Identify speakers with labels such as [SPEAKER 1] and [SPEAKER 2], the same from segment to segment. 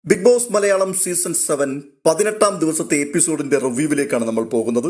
[SPEAKER 1] Big boss Malayalam season 7 18-ാം ദിവസത്തെ എപ്പിസോഡിന്റെ റിവ്യൂവിലേക്കാണ് നമ്മൾ പോകുന്നത്.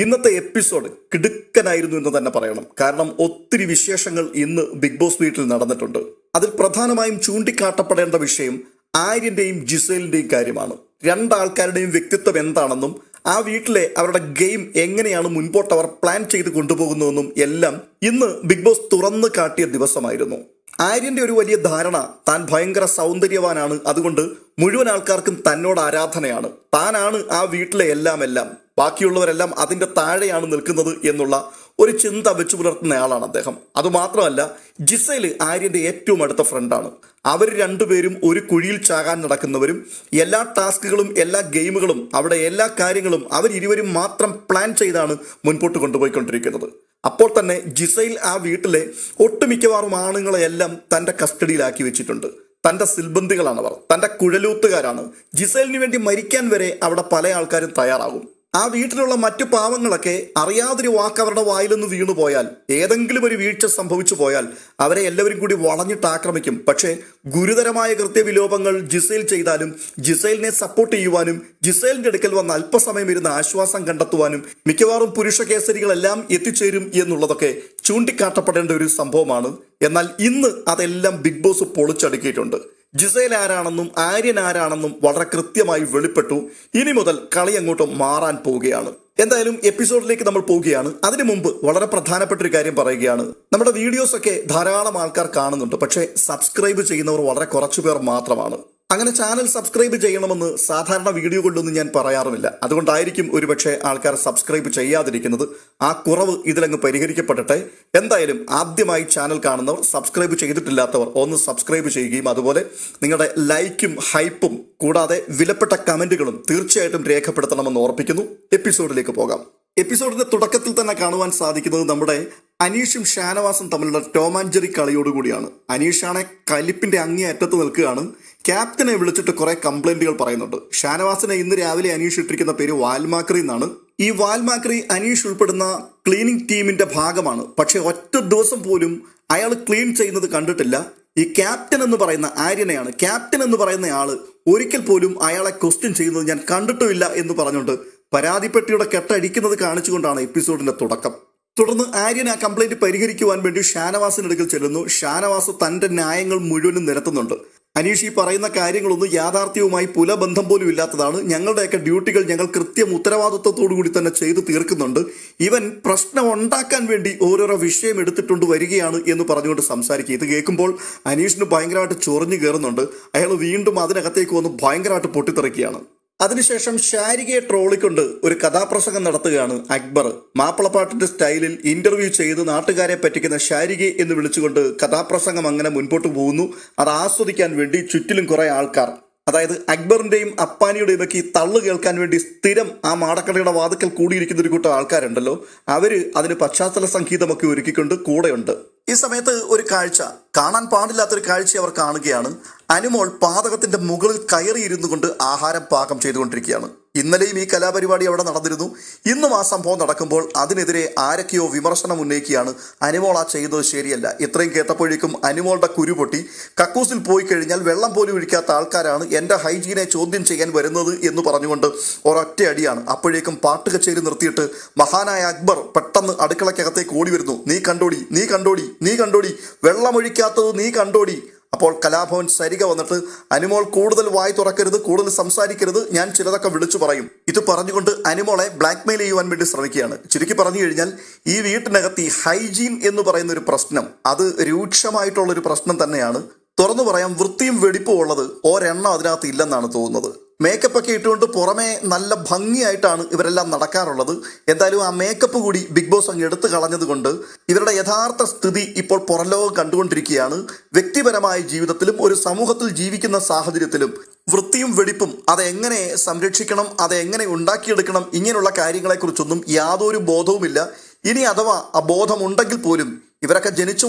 [SPEAKER 1] ഇന്നത്തെ എപ്പിസോഡ് കിടുക്കനായിരുന്നു എന്ന് തന്നെ പറയണം. കാരണം ഒത്തിരി വിശേഷങ്ങൾ ഇന്ന് ബിഗ് ബോസ് വീട്ടിൽ നടന്നിട്ടുണ്ട്. അതിൽ പ്രധാനമായും ചൂണ്ടിക്കാട്ടപ്പെടേണ്ട വിഷയം ആര്യന്റെയും ജിസേലിന്റെയും കാര്യമാണ്. രണ്ടാൾക്കാരുടെയും വ്യക്തിത്വം എന്താണെന്നും ആ വീട്ടിലെ അവരുടെ ഗെയിം എങ്ങനെയാണ് മുൻപോട്ട് അവർ പ്ലാൻ ചെയ്ത് കൊണ്ടുപോകുന്നതെന്നും എല്ലാം ഇന്ന് ബിഗ് ബോസ് തുറന്നു കാട്ടിയ ദിവസമായിരുന്നു. ആര്യന്റെ ഒരു വലിയ ധാരണ താൻ ഭയങ്കര സൗന്ദര്യവാനാണ്, അതുകൊണ്ട് മുഴുവൻ ആൾക്കാർക്കും തന്നോട് ആരാധനയാണ്, താനാണ് ആ വീട്ടിലെ എല്ലാം, ബാക്കിയുള്ളവരെല്ലാം അതിന്റെ താഴെയാണ് നിൽക്കുന്നത് എന്നുള്ള ഒരു ചിന്ത വെച്ചു പുലർത്തുന്നയാളാണ് അദ്ദേഹം. അതുമാത്രമല്ല, ജിസേൽ ആര്യന്റെ ഏറ്റവും അടുത്ത ഫ്രണ്ടാണ്. അവർ രണ്ടുപേരും ഒരു കുഴിയിൽ ചാകാൻ നടക്കുന്നവരും, എല്ലാ ടാസ്കുകളും എല്ലാ ഗെയിമുകളും അവിടെ എല്ലാ കാര്യങ്ങളും അവരിരുവരും മാത്രം പ്ലാൻ ചെയ്താണ് മുൻപോട്ട് കൊണ്ടുപോയിക്കൊണ്ടിരിക്കുന്നത്. അപ്പോൾ തന്നെ ജിസേൽ ആ വീട്ടിലെ ഒട്ടുമിക്കവാറും ആണുങ്ങളെയെല്ലാം തൻ്റെ കസ്റ്റഡിയിലാക്കി വെച്ചിട്ടുണ്ട്. തൻ്റെ സിൽബന്ധികളാണവർ, തൻ്റെ കുഴലൂത്തുകാരാണ്. ജിസേലിന് വേണ്ടി മരിക്കാൻ വരെ അവിടെ പല ആൾക്കാരും തയ്യാറാകും. ആ വീട്ടിലുള്ള മറ്റു പാവങ്ങളൊക്കെ അറിയാതൊരു വാക്ക് അവരുടെ വായിലൊന്ന് വീണുപോയാൽ, ഏതെങ്കിലും ഒരു വീഴ്ച സംഭവിച്ചു പോയാൽ അവരെ എല്ലാവരും കൂടി വളഞ്ഞിട്ട് ആക്രമിക്കും. പക്ഷേ ഗുരുതരമായ കൃത്യവിലോപങ്ങൾ ജിസേൽ ചെയ്താലും ജിസേലിനെ സപ്പോർട്ട് ചെയ്യുവാനും ജിസേലിന്റെ അടുക്കൽ വന്ന് അല്പസമയം ഇരുന്ന് ആശ്വാസം കണ്ടെത്തുവാനും മിക്കവാറും പുരുഷ കേസരികളെല്ലാം എത്തിച്ചേരും എന്നുള്ളതൊക്കെ ചൂണ്ടിക്കാട്ടപ്പെടേണ്ട ഒരു സംഭവമാണ്. എന്നാൽ ഇന്ന് അതെല്ലാം ബിഗ് ബോസ് പൊളിച്ചടുക്കിയിട്ടുണ്ട്. ജിസേൽ ആരാണെന്നും ആര്യൻ ആരാണെന്നും വളരെ കൃത്യമായി വെളിപ്പെട്ടു. ഇനി മുതൽ കളി അങ്ങോട്ട് മാറാൻ പോവുകയാണ്. എന്തായാലും എപ്പിസോഡിലേക്ക് നമ്മൾ പോവുകയാണ്. അതിനു മുമ്പ് വളരെ പ്രധാനപ്പെട്ട ഒരു കാര്യം പറയുകയാണ്. നമ്മുടെ വീഡിയോസ് ഒക്കെ ധാരാളം ആൾക്കാർ കാണുന്നുണ്ട്, പക്ഷേ സബ്സ്ക്രൈബ് ചെയ്യുന്നവർ വളരെ കുറച്ചു പേർ മാത്രമാണ്. അങ്ങനെ ചാനൽ സബ്സ്ക്രൈബ് ചെയ്യണമെന്ന് സാധാരണ വീഡിയോകളിലൊന്നും ഞാൻ പറയാറുമില്ല. അതുകൊണ്ടായിരിക്കും ഒരുപക്ഷെ ആൾക്കാർ സബ്സ്ക്രൈബ് ചെയ്യാതിരിക്കുന്നത്. ആ കുറവ് ഇതിലങ്ങ് പരിഹരിക്കപ്പെടട്ടെ. എന്തായാലും ആദ്യമായി ചാനൽ കാണുന്നവർ, സബ്സ്ക്രൈബ് ചെയ്തിട്ടില്ലാത്തവർ ഒന്ന് സബ്സ്ക്രൈബ് ചെയ്യുകയും അതുപോലെ നിങ്ങളുടെ ലൈക്കും ഹൈപ്പും കൂടാതെ വിലപ്പെട്ട കമന്റുകളും തീർച്ചയായിട്ടും രേഖപ്പെടുത്തണമെന്ന് ഓർപ്പിക്കുന്നു. എപ്പിസോഡിലേക്ക് പോകാം. എപ്പിസോഡിന്റെ തുടക്കത്തിൽ തന്നെ കാണുവാൻ സാധിക്കുന്നത് നമ്മുടെ അനീഷും ഷാനവാസും തമ്മിലുള്ള ടോം ആൻഡ് ജെറി കളിയോടുകൂടിയാണ്. അനീഷാണെ കലിപ്പിന്റെ അങ്ങേ അറ്റത്ത് നിൽക്കുകയാണ്. ക്യാപ്റ്റനെ വിളിച്ചിട്ട് കുറെ കംപ്ലൈന്റുകൾ പറയുന്നുണ്ട്. ഷാനവാസിനെ ഇന്ന് രാവിലെ അനീഷ് ഇട്ടിരിക്കുന്ന പേര് വാൽമാക്രി എന്നാണ്. ഈ വാൽമാക്രി അനീഷ് ഉൾപ്പെടുന്ന ക്ലീനിങ് ടീമിന്റെ ഭാഗമാണ്. പക്ഷെ ഒറ്റ ദിവസം പോലും അയാൾ ക്ലീൻ ചെയ്യുന്നത് കണ്ടിട്ടില്ല. ഈ ക്യാപ്റ്റൻ എന്ന് പറയുന്ന ആര്യനെയാണ്. ക്യാപ്റ്റൻ എന്ന് പറയുന്ന ആള് ഒരിക്കൽ പോലും അയാളെ ക്വസ്റ്റ്യൻ ചെയ്യുന്നത് ഞാൻ കണ്ടിട്ടുമില്ല എന്ന് പറഞ്ഞുകൊണ്ട് പരാതിപ്പെട്ടിയുടെ കെട്ടടിക്കുന്നത് കാണിച്ചുകൊണ്ടാണ് എപ്പിസോഡിന്റെ തുടക്കം. തുടർന്ന് ആര്യൻ ആ കംപ്ലൈന്റ് പരിഹരിക്കുവാൻ വേണ്ടി ഷാനവാസിനടുക്കൽ ചെല്ലുന്നു. ഷാനവാസ് തന്റെ ന്യായങ്ങൾ മുഴുവനും നിരത്തുന്നുണ്ട്. അനീഷ് ഈ പറയുന്ന കാര്യങ്ങളൊന്നും യാഥാർത്ഥ്യവുമായി പുലബന്ധം പോലും ഇല്ലാത്തതാണ്. ഞങ്ങളുടെയൊക്കെ ഡ്യൂട്ടികൾ ഞങ്ങൾ കൃത്യം ഉത്തരവാദിത്വത്തോടു കൂടി തന്നെ ചെയ്തു തീർക്കുന്നുണ്ട്. ഇവൻ പ്രശ്നം ഉണ്ടാക്കാൻ വേണ്ടി ഓരോരോ വിഷയം എടുത്തിട്ടുണ്ട് വരികയാണ് എന്ന് പറഞ്ഞുകൊണ്ട് സംസാരിക്കുക. ഇത് കേൾക്കുമ്പോൾ അനീഷിന് ഭയങ്കരമായിട്ട് ചൊറിഞ്ഞു കയറുന്നുണ്ട്. അയാൾ വീണ്ടും അതിനകത്തേക്ക് വന്ന് ഭയങ്കരമായിട്ട് പൊട്ടിത്തെറിക്കുകയാണ്. അതിനുശേഷം ശാരികയെ ട്രോളിക്കൊണ്ട് ഒരു കഥാപ്രസംഗം നടത്തുകയാണ് അക്ബർ. മാപ്പിളപ്പാട്ടിന്റെ സ്റ്റൈലിൽ ഇന്റർവ്യൂ ചെയ്ത് നാട്ടുകാരെ പറ്റിക്കുന്ന ശാരികയെ എന്ന് വിളിച്ചുകൊണ്ട് കഥാപ്രസംഗം അങ്ങനെ മുൻപോട്ട് പോകുന്നു. അത് ആസ്വദിക്കാൻ വേണ്ടി ചുറ്റിലും കുറെ ആൾക്കാർ, അതായത് അക്ബറിന്റെയും അപ്പാനിയുടെയും ഒക്കെ ഈ തള്ളു കേൾക്കാൻ വേണ്ടി സ്ഥിരം ആ മാടക്കടയുടെ വാതിക്കൽ കൂടിയിരിക്കുന്ന ഒരു കൂട്ടം ആൾക്കാരുണ്ടല്ലോ, അവര് അതിന് പശ്ചാത്തല സംഗീതമൊക്കെ ഒരുക്കിക്കൊണ്ട് കൂടെയുണ്ട്. ഈ സമയത്ത് ഒരു കാഴ്ച, കാണാൻ പാടില്ലാത്തൊരു കാഴ്ച അവർ കാണുകയാണ്. അനുമോൾ പാതകത്തിന്റെ മുകളിൽ കയറിയിരുന്നു കൊണ്ട് ആഹാരം പാകം ചെയ്തുകൊണ്ടിരിക്കുകയാണ്. ഇന്നലെയും ഈ കലാപരിപാടി അവിടെ നടന്നിരുന്നു. ഇന്നും ആ സംഭവം നടക്കുമ്പോൾ അതിനെതിരെ ആരൊക്കെയോ വിമർശനം ഉന്നയിക്കുകയാണ്. അനുമോൾ ആ ചെയ്യുന്നത് ശരിയല്ല. ഇത്രയും കേട്ടപ്പോഴേക്കും അനുമോളുടെ കുരു പൊട്ടി. കക്കൂസിൽ പോയി കഴിഞ്ഞാൽ വെള്ളം പോലും ഒഴിക്കാത്ത ആൾക്കാരാണ് എൻ്റെ ഹൈജീനെ ചോദ്യം ചെയ്യാൻ വരുന്നത് എന്ന് പറഞ്ഞുകൊണ്ട് ഒരൊറ്റ അടിയാണ്. അപ്പോഴേക്കും പാട്ട് കച്ചേരി നിർത്തിയിട്ട് മഹാനായ അക്ബർ പെട്ടെന്ന് അടുക്കളക്കകത്തേക്ക് ഓടി വരുന്നു. നീ കണ്ടോടി, നീ കണ്ടോടി, നീ കണ്ടോടി, വെള്ളമൊഴിക്കാത്തത് നീ കണ്ടോടി. അപ്പോൾ കലാഭവൻ സരിക വന്നിട്ട് അനുമോൾ കൂടുതൽ വായി തുറക്കരുത്, കൂടുതൽ സംസാരിക്കരുത്, ഞാൻ ചിലതൊക്കെ വിളിച്ചു പറയും. ഇത് പറഞ്ഞുകൊണ്ട് അനുമോളെ ബ്ലാക്ക്മെയിൽ ചെയ്യുവാൻ വേണ്ടി ശ്രമിക്കുകയാണ്. ചുരുക്കി പറഞ്ഞു കഴിഞ്ഞാൽ ഈ വീട്ടിനകത്ത് ഈ ഹൈജീൻ എന്ന് പറയുന്ന ഒരു പ്രശ്നം, അത് രൂക്ഷമായിട്ടുള്ളൊരു പ്രശ്നം തന്നെയാണ്. തുറന്നു പറയാം, വൃത്തിയും വെടിപ്പും ഉള്ളത് ഒരെണ്ണം അതിനകത്ത് ഇല്ലെന്നാണ് തോന്നുന്നത്. മേക്കപ്പ് ഒക്കെ ഇട്ടുകൊണ്ട് പുറമെ നല്ല ഭംഗിയായിട്ടാണ് ഇവരെല്ലാം നടക്കാറുള്ളത്. എന്തായാലും ആ മേക്കപ്പ് കൂടി ബിഗ് ബോസ് അങ്ങ് എടുത്തു കളഞ്ഞത് കൊണ്ട് ഇവരുടെ യഥാർത്ഥ സ്ഥിതി ഇപ്പോൾ പുറംലോകം കണ്ടുകൊണ്ടിരിക്കുകയാണ്. വ്യക്തിപരമായ ജീവിതത്തിലും ഒരു സമൂഹത്തിൽ ജീവിക്കുന്ന സാഹചര്യത്തിലും വൃത്തിയും വെടിപ്പും അതെങ്ങനെ സംരക്ഷിക്കണം, അതെങ്ങനെ ഉണ്ടാക്കിയെടുക്കണം, ഇങ്ങനെയുള്ള കാര്യങ്ങളെക്കുറിച്ചൊന്നും യാതൊരു ബോധവുമില്ല. ഇനി അഥവാ ആ ബോധമുണ്ടെങ്കിൽ പോലും ഇവരൊക്കെ ജനിച്ചു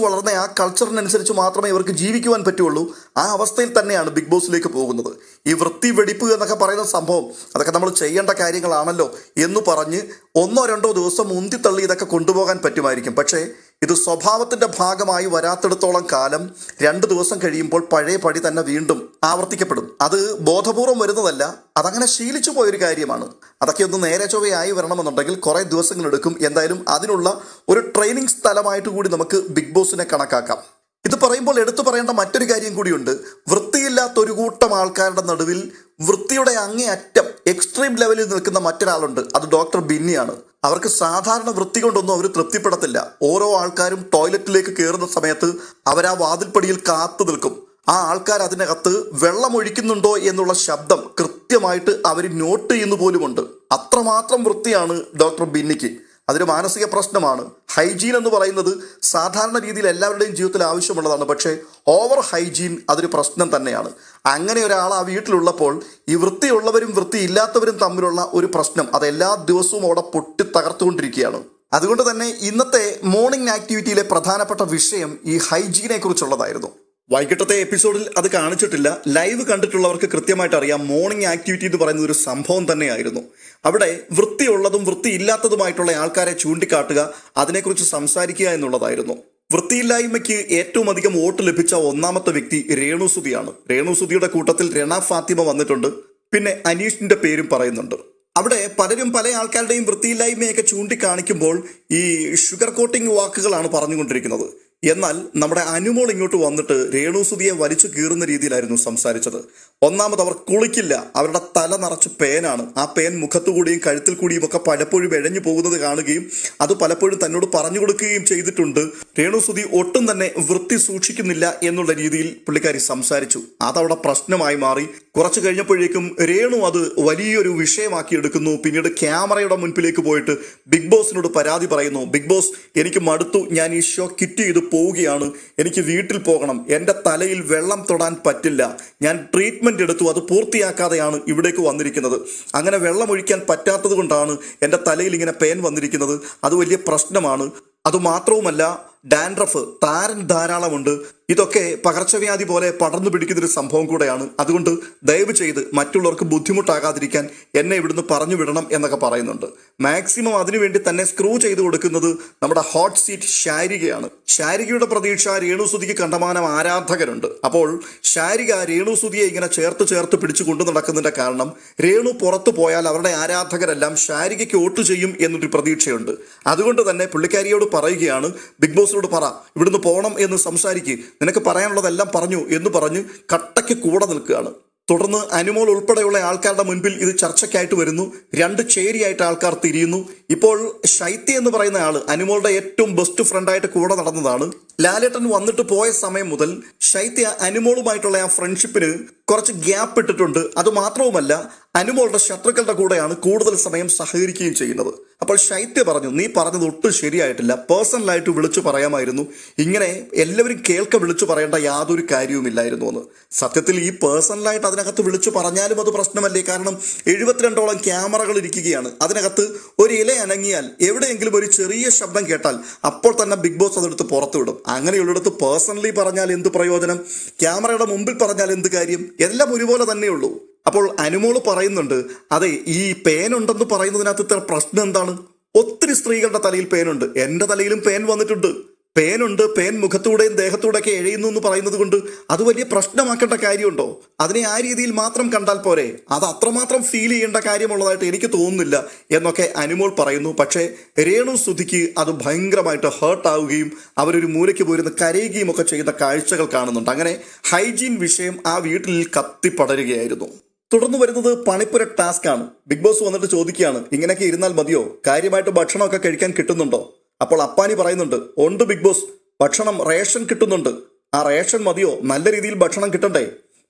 [SPEAKER 1] വളർന്ന ആ കൾച്ചറിനനുസരിച്ച് മാത്രമേ ഇവർക്ക് ജീവിക്കുവാൻ പറ്റുള്ളൂ. ആ അവസ്ഥയിൽ തന്നെയാണ് ബിഗ് ബോസിലേക്ക് പോകുന്നത്. ഈ വൃത്തി വെടിപ്പ് എന്നൊക്കെ പറയുന്ന സംഭവം അതൊക്കെ നമ്മൾ ചെയ്യേണ്ട കാര്യങ്ങളാണല്ലോ എന്ന് പറഞ്ഞ് 1-2 ദിവസം ഉന്തിത്തള്ളി ഇതൊക്കെ കൊണ്ടുപോകാൻ പറ്റുമായിരിക്കും. പക്ഷേ ഇത് സ്വഭാവത്തിന്റെ ഭാഗമായി വരാത്തിടത്തോളം കാലം 2 ദിവസം കഴിയുമ്പോൾ പഴയ പടി തന്നെ വീണ്ടും ആവർത്തിക്കപ്പെടും. അത് ബോധപൂർവം വരുന്നതല്ല, അതങ്ങനെ ശീലിച്ചു പോയൊരു കാര്യമാണ്. അതൊക്കെ ഒന്ന് നേരെ ചൊവ്വയായി വരണമെന്നുണ്ടെങ്കിൽ കുറെ ദിവസങ്ങൾ എടുക്കും. എന്തായാലും അതിനുള്ള ഒരു ട്രെയിനിങ് സ്ഥലമായിട്ട് കൂടി നമുക്ക് ബിഗ് ബോസിനെ കണക്കാക്കാം. ഇത് പറയുമ്പോൾ എടുത്തു പറയേണ്ട മറ്റൊരു കാര്യം കൂടിയുണ്ട്. വൃത്തിയില്ലാത്ത ഒരു കൂട്ടം ആൾക്കാരുടെ നടുവിൽ വൃത്തിയുടെ അങ്ങേയറ്റം എക്സ്ട്രീം ലെവലിൽ നിൽക്കുന്ന മറ്റൊരാളുണ്ട്. അത് ഡോക്ടർ ബിന്നിയാണ്. അവർക്ക് സാധാരണ വൃത്തി കൊണ്ടൊന്നും അവർ തൃപ്തിപ്പെടത്തില്ല. ഓരോ ആൾക്കാരും ടോയ്ലറ്റിലേക്ക് കയറുന്ന സമയത്ത് അവർ ആ വാതിൽപ്പടിയിൽ കാത്തു നിൽക്കും. ആ ആൾക്കാർ അതിനകത്ത് വെള്ളം ഒഴിക്കുന്നുണ്ടോ എന്നുള്ള ശബ്ദം കൃത്യമായിട്ട് അവർ നോട്ട് ചെയ്യുന്നു പോലുമുണ്ട്. അത്രമാത്രം വൃത്തിയാണ് ഡോക്ടർ ബിന്നിക്ക്. അതൊരു മാനസിക പ്രശ്നമാണ്. ഹൈജീൻ എന്ന് പറയുന്നത് സാധാരണ രീതിയിൽ എല്ലാവരുടെയും ജീവിതത്തിൽ ആവശ്യമുള്ളതാണ്. പക്ഷേ ഓവർ ഹൈജീൻ അതൊരു പ്രശ്നം തന്നെയാണ്. അങ്ങനെ ഒരാൾ ആ വീട്ടിലുള്ളപ്പോൾ ഈ വൃത്തിയുള്ളവരും വൃത്തിയില്ലാത്തവരും തമ്മിലുള്ള ഒരു പ്രശ്നം അത് എല്ലാ ദിവസവും അവിടെ പൊട്ടി തകർത്തുകൊണ്ടിരിക്കുകയാണ്. അതുകൊണ്ട് തന്നെ ഇന്നത്തെ മോർണിംഗ് ആക്ടിവിറ്റിയിലെ പ്രധാനപ്പെട്ട വിഷയം ഈ ഹൈജീനെ കുറിച്ചുള്ളതായിരുന്നു. വൈകിട്ടത്തെ എപ്പിസോഡിൽ അത് കാണിച്ചിട്ടില്ല. ലൈവ് കണ്ടിട്ടുള്ളവർക്ക് കൃത്യമായിട്ട് അറിയാം മോർണിംഗ് ആക്ടിവിറ്റി എന്ന് പറയുന്നത് ഒരു സംഭവം തന്നെയായിരുന്നു. അവിടെ വൃത്തിയുള്ളതും വൃത്തിയില്ലാത്തതുമായിട്ടുള്ള ആൾക്കാരെ ചൂണ്ടിക്കാട്ടുക, അതിനെക്കുറിച്ച് സംസാരിക്കുക എന്നുള്ളതായിരുന്നു. വൃത്തിയില്ലായ്മയ്ക്ക് ഏറ്റവും അധികം വോട്ട് ലഭിച്ച ഒന്നാമത്തെ വ്യക്തി രേണുസുതിയാണ്. രേണുസുതിയുടെ കൂട്ടത്തിൽ രണ ഫാത്തിമ വന്നിട്ടുണ്ട്. പിന്നെ അനീഷിന്റെ പേരും പറയുന്നുണ്ട്. അവിടെ പലരും പല ആൾക്കാരുടെയും വൃത്തിയില്ലായ്മയൊക്കെ ചൂണ്ടിക്കാണിക്കുമ്പോൾ ഈ ഷുഗർ കോട്ടിംഗ് വാക്കുകളാണ് പറഞ്ഞുകൊണ്ടിരിക്കുന്നത്. എന്നാൽ നമ്മുടെ അനുമോൾ ഇങ്ങോട്ട് വന്നിട്ട് രേണുസുതിയെ വലിച്ചു കീറുന്ന രീതിയിലായിരുന്നു സംസാരിച്ചത്. ഒന്നാമത് അവർ കുളിക്കില്ല, അവരുടെ തല നിറച്ച് പേനാണ്. ആ പേൻ മുഖത്തുകൂടിയും കഴുത്തിൽ കൂടിയും ഒക്കെ പലപ്പോഴും എഴഞ്ഞു പോകുന്നത് കാണുകയും അത് പലപ്പോഴും തന്നോട് പറഞ്ഞു കൊടുക്കുകയും ചെയ്തിട്ടുണ്ട്. രേണുസുതി ഒട്ടും തന്നെ വൃത്തി സൂക്ഷിക്കുന്നില്ല എന്നുള്ള രീതിയിൽ പുള്ളിക്കാരി സംസാരിച്ചു. അതവിടെ പ്രശ്നമായി മാറി. കുറച്ചു കഴിഞ്ഞപ്പോഴേക്കും രേണു അത് വലിയൊരു വിഷയമാക്കി എടുക്കുന്നു. പിന്നീട് ക്യാമറയുടെ മുൻപിലേക്ക് പോയിട്ട് ബിഗ് ബോസിനോട് പരാതി പറയുന്നു. ബിഗ് ബോസ്, എനിക്ക് മടുത്തു, ഞാൻ ഈ ഷോ ക്വിറ്റ് ചെയ്ത് പോവുകയാണ്, എനിക്ക് വീട്ടിൽ പോകണം, എൻ്റെ തലയിൽ വെള്ളം തൊടാൻ പറ്റില്ല, ഞാൻ ട്രീറ്റ്മെന്റ് എടുത്തു, അത് പൂർത്തിയാക്കാതെയാണ് ഇവിടേക്ക് വന്നിരിക്കുന്നത്, അങ്ങനെ വെള്ളം ഒഴിക്കാൻ പറ്റാത്തത് കൊണ്ടാണ് എൻ്റെ തലയിൽ ഇങ്ങനെ പെയിൻ വന്നിരിക്കുന്നത്, അത് വലിയ പ്രശ്നമാണ്. അതുമാത്രവുമല്ല, ഡാൻഡ്രഫ്, താരൻ ധാരാളമുണ്ട്, ഇതൊക്കെ പകർച്ചവ്യാധി പോലെ പടർന്നു പിടിക്കുന്നൊരു സംഭവം കൂടെയാണ്. അതുകൊണ്ട് ദയവ് ചെയ്ത് മറ്റുള്ളവർക്ക് ബുദ്ധിമുട്ടാകാതിരിക്കാൻ എന്നെ ഇവിടുന്ന് പറഞ്ഞു വിടണം എന്നൊക്കെ പറയുന്നുണ്ട്. മാക്സിമം അതിനുവേണ്ടി തന്നെ സ്ക്രൂ ചെയ്ത് കൊടുക്കുന്നത് നമ്മുടെ ഹോട്ട് സീറ്റ് ശാരികയാണ്. ശാരികയുടെ പ്രതീക്ഷ രേണുസുതിക്ക് കണ്ടമാനം ആരാധകരുണ്ട്. അപ്പോൾ ശാരിക രേണുസുതിയെ ഇങ്ങനെ ചേർത്ത് പിടിച്ചു കൊണ്ടു നടക്കുന്നതിന്റെ കാരണം രേണു പുറത്തു പോയാൽ അവരുടെ ആരാധകരെല്ലാം ശാരികയ്ക്ക് വോട്ട് ചെയ്യും എന്നൊരു പ്രതീക്ഷയുണ്ട്. അതുകൊണ്ട് തന്നെ പുള്ളിക്കാരിയോട് പറയുകയാണ്, ബിഗ് ബോസിനോട് പറ, ഇവിടുന്ന് പോകണം എന്ന് സംസാരിക്കുക, നിനക്ക് പറയാനുള്ളതെല്ലാം പറഞ്ഞു എന്ന് പറഞ്ഞ് കട്ടയ്ക്ക് കൂടെ നിൽക്കുകയാണ്. തുടർന്ന് അനുമോൾ ഉൾപ്പെടെയുള്ള ആൾക്കാരുടെ മുൻപിൽ ഇത് ചർച്ചയ്ക്കായിട്ട് വരുന്നു. 2 ചേരിയായിട്ട് ആൾക്കാർ തിരിയുന്നു. ഇപ്പോൾ ശൈത്യ എന്ന് പറയുന്ന ആള് അനുമോളുടെ ഏറ്റവും ബെസ്റ്റ് ഫ്രണ്ടായിട്ട് കൂടെ നടന്നതാണ്. ലാലേട്ടൻ വന്നിട്ട് പോയ സമയം മുതൽ ശൈത്യ അനുമോളുമായിട്ടുള്ള ആ ഫ്രണ്ട്ഷിപ്പിന് കുറച്ച് ഗ്യാപ്പ് ഇട്ടിട്ടുണ്ട്. അതുമാത്രവുമല്ല, അനുമോളുടെ ശത്രുക്കളുടെ കൂടെയാണ് കൂടുതൽ സമയം സഹകരിക്കുകയും ചെയ്യുന്നത്. അപ്പോൾ ശൈത്യ പറഞ്ഞു, നീ പറഞ്ഞത് ഒട്ടും ശരിയായിട്ടില്ല, പേഴ്സണലായിട്ട് വിളിച്ചു പറയാമായിരുന്നു, ഇങ്ങനെ എല്ലാവരും കേൾക്ക വിളിച്ചു പറയേണ്ട യാതൊരു കാര്യവുമില്ലായിരുന്നു എന്ന്. സത്യത്തിൽ ഈ പേഴ്സണലായിട്ട് അതിനകത്ത് വിളിച്ചു പറഞ്ഞാലും അത് പ്രശ്നമല്ലേ? കാരണം 72ഓളം ക്യാമറകൾ ഇരിക്കുകയാണ്. അതിനകത്ത് ഒരു ഇല അനങ്ങിയാൽ, എവിടെയെങ്കിലും ഒരു ചെറിയ ശബ്ദം കേട്ടാൽ അപ്പോൾ തന്നെ ബിഗ് ബോസ് അതെടുത്ത് പുറത്തുവിടും. അങ്ങനെയുള്ളിടത്ത് പേഴ്സണലി പറഞ്ഞാൽ എന്ത് പ്രയോജനം? ക്യാമറയുടെ മുമ്പിൽ പറഞ്ഞാൽ എന്ത് കാര്യം? എല്ലാം ഒരുപോലെ തന്നെയുള്ളൂ. അപ്പോൾ അനുമോള് പറയുന്നുണ്ട്, അതെ, ഈ പേനുണ്ടെന്ന് പറയുന്നതിനകത്ത് ഇത്ര പ്രശ്നം എന്താണ്? ഒത്തിരി സ്ത്രീകളുടെ തലയിൽ പേനുണ്ട്, എൻ്റെ തലയിലും പേൻ വന്നിട്ടുണ്ട്. പേനുണ്ട്, പേൻ മുഖത്തൂടെയും ദേഹത്തൂടെയൊക്കെ എഴയുന്നു എന്ന് പറയുന്നത് കൊണ്ട് അത് വലിയ പ്രശ്നമാക്കേണ്ട കാര്യമുണ്ടോ? അതിനെ ആ രീതിയിൽ മാത്രം കണ്ടാൽ പോരെ? അത് അത്രമാത്രം ഫീൽ ചെയ്യേണ്ട കാര്യമുള്ളതായിട്ട് എനിക്ക് തോന്നുന്നില്ല എന്നൊക്കെ അനുമോൾ പറയുന്നു. പക്ഷേ രേണുസുതിക്ക് അത് ഭയങ്കരമായിട്ട് ഹേർട്ട് ആവുകയും അവരൊരു മൂലയ്ക്ക് പോയിരുന്ന് കരയുകയും ഒക്കെ ചെയ്യുന്ന കാഴ്ചകൾ കാണുന്നുണ്ട്. അങ്ങനെ ഹൈജീൻ വിഷയം ആ വീട്ടിൽ കത്തിപ്പടരുകയായിരുന്നു. തുടർന്ന് വരുന്നത് പണിപ്പുര ടാസ്ക് ആണ്. ബിഗ് ബോസ് വന്നിട്ട് ചോദിക്കുകയാണ്, ഇങ്ങനെയൊക്കെ ഇരുന്നാൽ മതിയോ? കാര്യമായിട്ട് ഭക്ഷണമൊക്കെ കഴിക്കാൻ കിട്ടുന്നുണ്ടോ? അപ്പോൾ അപ്പാനി പറയുന്നുണ്ട്, ഉണ്ട് ബിഗ് ബോസ്, ഭക്ഷണം റേഷൻ കിട്ടുന്നുണ്ട്. ആ റേഷൻ മതിയോ? നല്ല രീതിയിൽ ഭക്ഷണം കിട്ടണ്ടേ?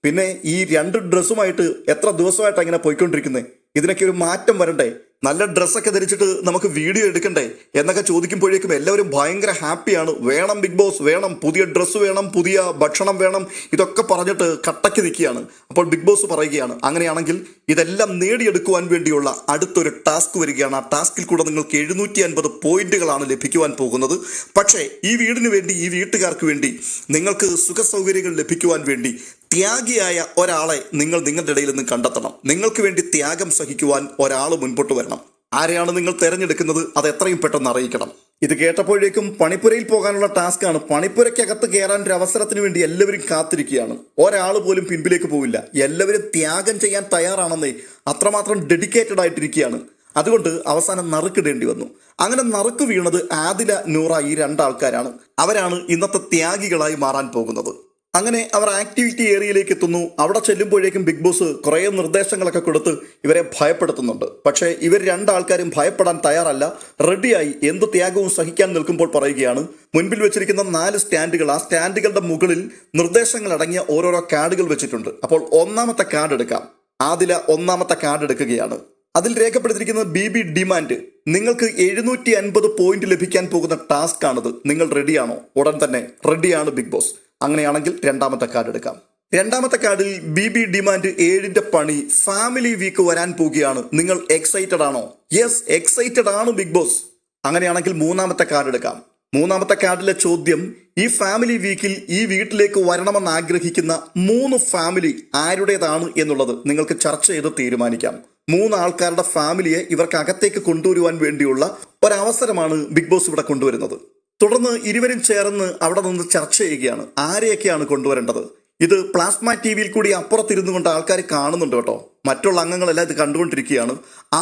[SPEAKER 1] പിന്നെ ഈ 2 ഡ്രസ്സുമായിട്ട് എത്ര ദിവസമായിട്ടാണ് ഇങ്ങനെ പോയിക്കൊണ്ടിരിക്കുന്നത്? ഇതിനൊക്കെ ഒരു മാറ്റം വരണ്ടേ? നല്ല ഡ്രസ്സൊക്കെ ധരിച്ചിട്ട് നമുക്ക് വീഡിയോ എടുക്കണ്ടേ എന്നൊക്കെ ചോദിക്കുമ്പോഴേക്കും എല്ലാവരും ഭയങ്കര ഹാപ്പിയാണ്. വേണം ബിഗ് ബോസ്, വേണം, പുതിയ ഡ്രസ്സ് വേണം, പുതിയ ഭക്ഷണം വേണം, ഇതൊക്കെ പറഞ്ഞിട്ട് കട്ടയ്ക്ക് നിൽക്കുകയാണ്. അപ്പോൾ ബിഗ് ബോസ് പറയുകയാണ്, അങ്ങനെയാണെങ്കിൽ ഇതെല്ലാം നേടിയെടുക്കുവാൻ വേണ്ടിയുള്ള അടുത്തൊരു ടാസ്ക് വരികയാണ്. ആ ടാസ്കിൽ കൂടെ നിങ്ങൾക്ക് 750 പോയിന്റുകളാണ് ലഭിക്കുവാൻ പോകുന്നത്. പക്ഷേ ഈ വീടിന് വേണ്ടി, ഈ വീട്ടുകാർക്ക് വേണ്ടി, നിങ്ങൾക്ക് സുഖ സൗകര്യങ്ങൾ ലഭിക്കുവാൻ വേണ്ടി ത്യാഗിയായ ഒരാളെ നിങ്ങൾ നിങ്ങളുടെ ഇടയിൽ നിന്ന് കണ്ടെത്തണം. നിങ്ങൾക്ക് വേണ്ടി ത്യാഗം സഹിക്കുവാൻ ഒരാൾ മുൻപോട്ട് വരണം. ആരെയാണ് നിങ്ങൾ തിരഞ്ഞെടുക്കുന്നത്? അത് എത്രയും പെട്ടെന്ന് അറിയിക്കണം. ഇത് കേട്ടപ്പോഴേക്കും പണിപ്പുരയിൽ പോകാനുള്ള ടാസ്ക്കാണ്. പണിപ്പുരയ്ക്കകത്ത് കയറാൻ ഒരു അവസരത്തിന് വേണ്ടി എല്ലാവരും കാത്തിരിക്കുകയാണ്. ഒരാൾ പോലും പിൻപിലേക്ക് പോവില്ല. എല്ലാവരും ത്യാഗം ചെയ്യാൻ തയ്യാറാണെന്നേ, അത്രമാത്രം ഡെഡിക്കേറ്റഡ് ആയിട്ടിരിക്കുകയാണ്. അതുകൊണ്ട് അവസാനം നറുക്കിടേണ്ടി വന്നു. അങ്ങനെ നറുക്ക് വീണത് ആദില, നൂറ, ഈ രണ്ടാൾക്കാരാണ്. അവരാണ് ഇന്നത്തെ ത്യാഗികളായി മാറാൻ പോകുന്നത്. അങ്ങനെ അവർ ആക്ടിവിറ്റി ഏരിയയിലേക്ക് എത്തുന്നു. അവിടെ ചെല്ലുമ്പോഴേക്കും ബിഗ് ബോസ് കുറേ നിർദ്ദേശങ്ങളൊക്കെ കൊടുത്ത് ഇവരെ ഭയപ്പെടുത്തുന്നുണ്ട്. പക്ഷേ ഇവർ രണ്ടാൾക്കാരും ഭയപ്പെടാൻ തയ്യാറല്ല. റെഡിയായി എന്ത് ത്യാഗവും സഹിക്കാൻ നിൽക്കുമ്പോൾ പറയുകയാണ്, മുൻപിൽ വെച്ചിരിക്കുന്ന 4 സ്റ്റാൻഡുകൾ, ആ സ്റ്റാൻഡുകളുടെ മുകളിൽ നിർദ്ദേശങ്ങൾ അടങ്ങിയ ഓരോരോ കാർഡുകൾ വെച്ചിട്ടുണ്ട്. അപ്പോൾ ഒന്നാമത്തെ കാർഡ് എടുക്കാം. ആദില ഒന്നാമത്തെ കാർഡ് എടുക്കുകയാണ്. അതിൽ രേഖപ്പെടുത്തിയിരിക്കുന്നത് BB ഡിമാൻഡ്. നിങ്ങൾക്ക് 750 പോയിന്റ് ലഭിക്കാൻ പോകുന്ന ടാസ്ക് ആണിത്. നിങ്ങൾ റെഡിയാണോ? ഉടൻ തന്നെ റെഡിയാണ് ബിഗ് ബോസ്. അങ്ങനെയാണെങ്കിൽ രണ്ടാമത്തെ കാർഡ് എടുക്കാം. രണ്ടാമത്തെ കാർഡിൽ BB ഡിമാൻഡ് 7ന്റെ പണി, ഫാമിലി വീക്ക് വരാൻ പോവുകയാണ്. നിങ്ങൾ എക്സൈറ്റഡ് ആണോ? യെസ്, എക്സൈറ്റഡ് ആണ് ബിഗ് ബോസ്. അങ്ങനെയാണെങ്കിൽ മൂന്നാമത്തെ കാർഡ് എടുക്കാം. മൂന്നാമത്തെ കാർഡിലെ ചോദ്യം, ഈ ഫാമിലി വീക്കിൽ ഈ വീട്ടിലേക്ക് വരണമെന്ന് ആഗ്രഹിക്കുന്ന 3 ഫാമിലി ആരുടേതാണ് എന്നുള്ളത് നിങ്ങൾക്ക് ചർച്ച ചെയ്ത് തീരുമാനിക്കാം. 3 ആൾക്കാരുടെ ഫാമിലിയെ ഇവർക്ക് അകത്തേക്ക് കൊണ്ടുവരുവാൻ വേണ്ടിയുള്ള ഒരവസരമാണ് ബിഗ് ബോസ് ഇവിടെ കൊണ്ടുവരുന്നത്. തുടർന്ന് ഇരുവരും ചേർന്ന് അവിടെ നിന്ന് ചർച്ച ചെയ്യുകയാണ് ആരെയൊക്കെയാണ് കൊണ്ടുവരേണ്ടത്. ഇത് പ്ലാസ്മ TVയിൽ കൂടി അപ്പുറത്തിരുന്നു കൊണ്ട് ആൾക്കാർ കാണുന്നുണ്ട് കേട്ടോ. മറ്റുള്ള അംഗങ്ങളെല്ലാം ഇത് കണ്ടുകൊണ്ടിരിക്കുകയാണ്.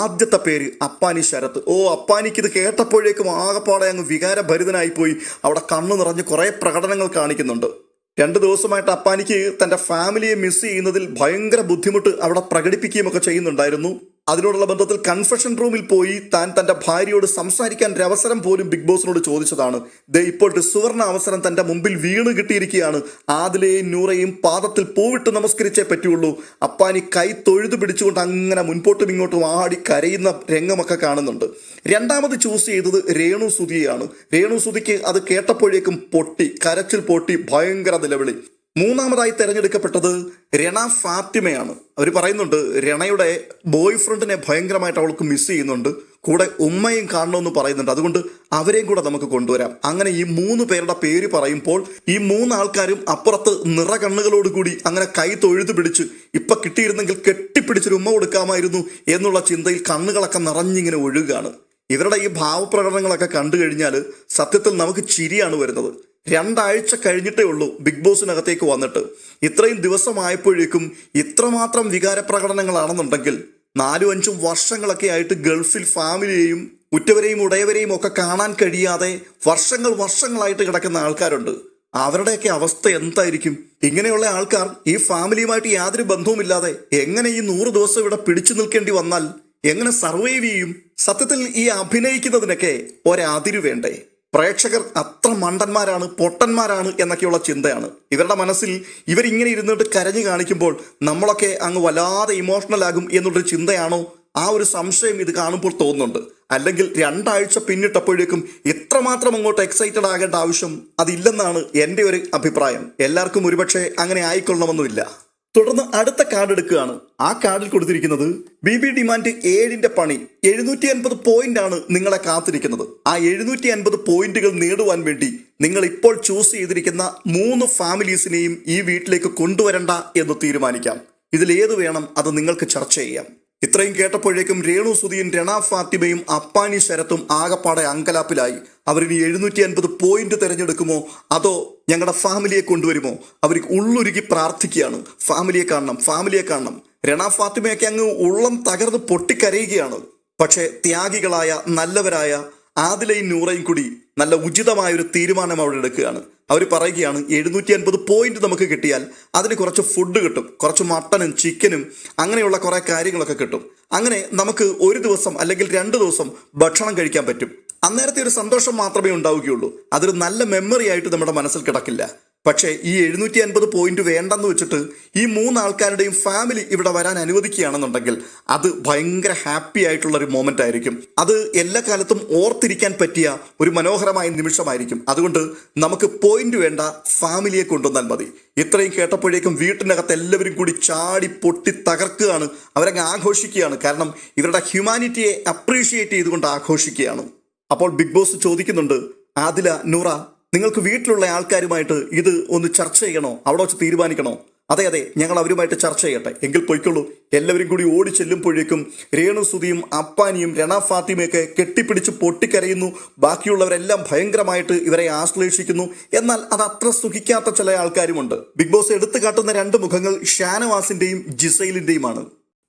[SPEAKER 1] ആദ്യത്തെ പേര് അപ്പാനി ശരത്ത്. അപ്പാനിക്ക് ഇത് കേട്ടപ്പോഴേക്കും ആകപ്പാടെ അങ്ങ് വികാരഭരിതനായി പോയി. അവിടെ കണ്ണു നിറഞ്ഞ് കുറെ പ്രകടനങ്ങൾ കാണിക്കുന്നുണ്ട്. 2 ദിവസമായിട്ട് അപ്പാനിക്ക് തന്റെ ഫാമിലിയെ മിസ് ചെയ്യുന്നതിൽ ഭയങ്കര ബുദ്ധിമുട്ട് അവിടെ പ്രകടിപ്പിക്കുകയും ഒക്കെ ചെയ്യുന്നുണ്ടായിരുന്നു. അതിനോടുള്ള ബന്ധത്തിൽ കൺഫെഷൻ റൂമിൽ പോയി താൻ തന്റെ ഭാര്യയോട് സംസാരിക്കാൻ ഒരു അവസരം പോലും ബിഗ് ബോസിനോട് ചോദിച്ചതാണ്. ഇപ്പോൾ സുവർണ അവസരം തന്റെ മുമ്പിൽ വീണ് കിട്ടിയിരിക്കുകയാണ്. ആദിലയെയും നൂറയും പാദത്തിൽ പൂവിട്ട് നമസ്കരിച്ചേ പറ്റുള്ളൂ. അപ്പാനി കൈ തൊഴുതു പിടിച്ചുകൊണ്ട് അങ്ങനെ മുൻപോട്ടും ഇങ്ങോട്ടും ആടി കരയുന്ന രംഗമൊക്കെ കാണുന്നുണ്ട്. രണ്ടാമത് ചൂസ് ചെയ്തത് രേണു സുധിയെയാണ്. രേണു സുധിക്ക് അത് കേട്ടപ്പോഴേക്കും കരച്ചിൽ പൊട്ടി, ഭയങ്കര നിലവിളി. മൂന്നാമതായി തെരഞ്ഞെടുക്കപ്പെട്ടത് രണ ഫാത്തിമയാണ്. അവർ പറയുന്നുണ്ട് രണയുടെ ബോയ് ഫ്രണ്ടിനെ ഭയങ്കരമായിട്ട് അവൾക്ക് മിസ് ചെയ്യുന്നുണ്ട്, കൂടെ ഉമ്മയും കാണണമെന്ന് പറയുന്നുണ്ട്. അതുകൊണ്ട് അവരെയും കൂടെ നമുക്ക് കൊണ്ടുവരാം. അങ്ങനെ ഈ 3 പേരുടെ പേര് പറയുമ്പോൾ ഈ 3 ആൾക്കാരും അപ്പുറത്ത് നിറകണ്ണുകളോടുകൂടി അങ്ങനെ കൈ തൊഴുതു പിടിച്ച്, ഇപ്പൊ കിട്ടിയിരുന്നെങ്കിൽ കെട്ടിപ്പിടിച്ചൊരു ഉമ്മ കൊടുക്കാമായിരുന്നു എന്നുള്ള ചിന്തയിൽ കണ്ണുകളൊക്കെ നിറഞ്ഞിങ്ങനെ ഒഴുകുകയാണ്. ഇവരുടെ ഈ ഭാവപ്രകടനങ്ങളൊക്കെ കണ്ടു കഴിഞ്ഞാൽ സത്യത്തിൽ നമുക്ക് ചിരിയാണ് വരുന്നത്. 2 ആഴ്ച കഴിഞ്ഞിട്ടേ ഉള്ളൂ ബിഗ് ബോസിനകത്തേക്ക് വന്നിട്ട്. ഇത്രയും ദിവസമായപ്പോഴേക്കും ഇത്രമാത്രം വികാരപ്രകടനങ്ങളാണെന്നുണ്ടെങ്കിൽ 4-5 വർഷങ്ങളൊക്കെ ആയിട്ട് ഗൾഫിൽ ഫാമിലിയെയും ഉറ്റവരെയും ഉടയവരെയും ഒക്കെ കാണാൻ കഴിയാതെ വർഷങ്ങളായിട്ട് കിടക്കുന്ന ആൾക്കാരുണ്ട്. അവരുടെയൊക്കെ അവസ്ഥ എന്തായിരിക്കും? ഇങ്ങനെയുള്ള ആൾക്കാർ ഈ ഫാമിലിയുമായിട്ട് യാതൊരു ബന്ധവുമില്ലാതെ എങ്ങനെ ഈ 100 ദിവസം ഇവിടെ പിടിച്ചു നിൽക്കേണ്ടി വന്നാൽ എങ്ങനെ സർവൈവ് ചെയ്യും? സത്യത്തിൽ ഈ അഭിനയിക്കുന്നതിനൊക്കെ ഒരതിരു വേണ്ടേ? പ്രേക്ഷകർ അത്ര മണ്ടന്മാരാണ്, പൊട്ടന്മാരാണ് എന്നൊക്കെയുള്ള ചിന്തയാണ് ഇവരുടെ മനസ്സിൽ. ഇവരിങ്ങനെ ഇരുന്നിട്ട് കരഞ്ഞു കാണിക്കുമ്പോൾ നമ്മളൊക്കെ അങ്ങ് വല്ലാതെ ഇമോഷണൽ ആകും എന്നുള്ളൊരു ചിന്തയാണോ? ആ ഒരു സംശയം ഇത് കാണുമ്പോൾ തോന്നുന്നുണ്ട്. അല്ലെങ്കിൽ 2 ആഴ്ച പിന്നിട്ടപ്പോഴേക്കും ഇത്രമാത്രം അങ്ങോട്ട് എക്സൈറ്റഡ് ആകേണ്ട ആവശ്യം അതില്ലെന്നാണ് എൻ്റെ ഒരു അഭിപ്രായം. എല്ലാവർക്കും ഒരുപക്ഷെ അങ്ങനെ ആയിക്കൊള്ളണമെന്നുമില്ല. തുടർന്ന് അടുത്ത കാർഡ് എടുക്കുകയാണ്. ആ കാർഡിൽ കൊടുത്തിരിക്കുന്നത് BB ഡിമാൻഡ് 7ന്റെ പണി, 750 പോയിന്റ് ആണ് നിങ്ങളെ കാത്തിരിക്കുന്നത്. ആ 750 പോയിന്റുകൾ നേടുവാൻ വേണ്ടി നിങ്ങൾ ഇപ്പോൾ ചൂസ് ചെയ്തിരിക്കുന്ന 3 ഫാമിലീസിനെയും ഈ വീട്ടിലേക്ക് കൊണ്ടുവരണ്ട എന്ന് തീരുമാനിക്കാം. ഇതിലേത് വേണം അത് നിങ്ങൾക്ക് ചർച്ച ചെയ്യാം. ഇത്രയും കേട്ടപ്പോഴേക്കും രേണു സുധിയും രണ ഫാത്തിമയും അപ്പാനി ശരത്തും ആകപ്പാടെ അങ്കലാപ്പിലായി. അവരിനി 750 പോയിന്റ് തിരഞ്ഞെടുക്കുമോ അതോ ഞങ്ങളുടെ ഫാമിലിയെ കൊണ്ടുവരുമോ? അവർ ഉള്ളുരുകി പ്രാർത്ഥിക്കുകയാണ്, ഫാമിലിയെ കാണണം. രണ ഫാത്തിമയൊക്കെ അങ്ങ് ഉള്ളം തകർന്ന് പൊട്ടിക്കരയുകയാണ്. പക്ഷേ ത്യാഗികളായ നല്ലവരായ ആദിലയും നൂറയും കൂടി നല്ല ഉചിതമായൊരു തീരുമാനം അവിടെ എടുക്കുകയാണ്. അവർ പറയുകയാണ് 750 പോയിന്റ് നമുക്ക് കിട്ടിയാൽ അതിന് കുറച്ച് ഫുഡ് കിട്ടും, കുറച്ച് മട്ടനും ചിക്കനും അങ്ങനെയുള്ള കുറെ കാര്യങ്ങളൊക്കെ കിട്ടും. അങ്ങനെ നമുക്ക് ഒരു ദിവസം അല്ലെങ്കിൽ 2 ദിവസം ഭക്ഷണം കഴിക്കാൻ പറ്റും. അന്നേരത്തെ ഒരു സന്തോഷം മാത്രമേ ഉണ്ടാവുകയുള്ളൂ. അതൊരു നല്ല മെമ്മറി ആയിട്ട് നമ്മുടെ മനസ്സിൽ കിടക്കില്ല. പക്ഷേ ഈ 750 പോയിന്റ് വേണ്ടെന്ന് വെച്ചിട്ട് ഈ 3 ആൾക്കാരുടെയും ഫാമിലി ഇവിടെ വരാൻ അനുവദിക്കുകയാണെന്നുണ്ടെങ്കിൽ അത് ഭയങ്കര ഹാപ്പി ആയിട്ടുള്ള ഒരു മൊമെന്റ് ആയിരിക്കും. അത് എല്ലാ കാലത്തും ഓർത്തിരിക്കാൻ പറ്റിയ ഒരു മനോഹരമായ നിമിഷമായിരിക്കും. അതുകൊണ്ട് നമുക്ക് പോയിന്റ് വേണ്ട, ഫാമിലിയെ കൊണ്ടുവന്നാൽ മതി. ഇത്രയും കേട്ടപ്പോഴേക്കും വീട്ടിനകത്ത് എല്ലാവരും കൂടി ചാടി പൊട്ടി തകർക്കുകയാണ്. അവരങ്ങ് ആഘോഷിക്കുകയാണ്. കാരണം ഇവരുടെ ഹ്യൂമാനിറ്റിയെ അപ്രീഷിയേറ്റ് ചെയ്തുകൊണ്ട് ആഘോഷിക്കുകയാണ്. അപ്പോൾ ബിഗ് ബോസ് ചോദിക്കുന്നുണ്ട്, ആദില, നൂറ, നിങ്ങൾക്ക് വീട്ടിലുള്ള ആൾക്കാരുമായിട്ട് ഇത് ഒന്ന് ചർച്ച ചെയ്യണോ? അവിടെ വെച്ച് തീരുമാനിക്കണോ? അതെ അതെ, ഞങ്ങൾ അവരുമായിട്ട് ചർച്ച ചെയ്യട്ടെ. എങ്കിൽ പൊയ്ക്കൊള്ളൂ. എല്ലാവരും കൂടി ഓടി ചെല്ലുമ്പോഴേക്കും രേണുസുതിയും അപ്പാനിയും രണ ഫാത്തിമയൊക്കെ കെട്ടിപ്പിടിച്ച് പൊട്ടിക്കരയുന്നു. ബാക്കിയുള്ളവരെല്ലാം ഭയങ്കരമായിട്ട് ഇവരെ ആശ്ലേഷിക്കുന്നു. എന്നാൽ അത് അത്ര സുഖിക്കാത്ത ചില ആൾക്കാരുമുണ്ട്. ബിഗ് ബോസ് എടുത്തു കാട്ടുന്ന രണ്ട് മുഖങ്ങൾ ഷാനവാസിന്റെയും ജിസൈലിന്റെയുമാണ്.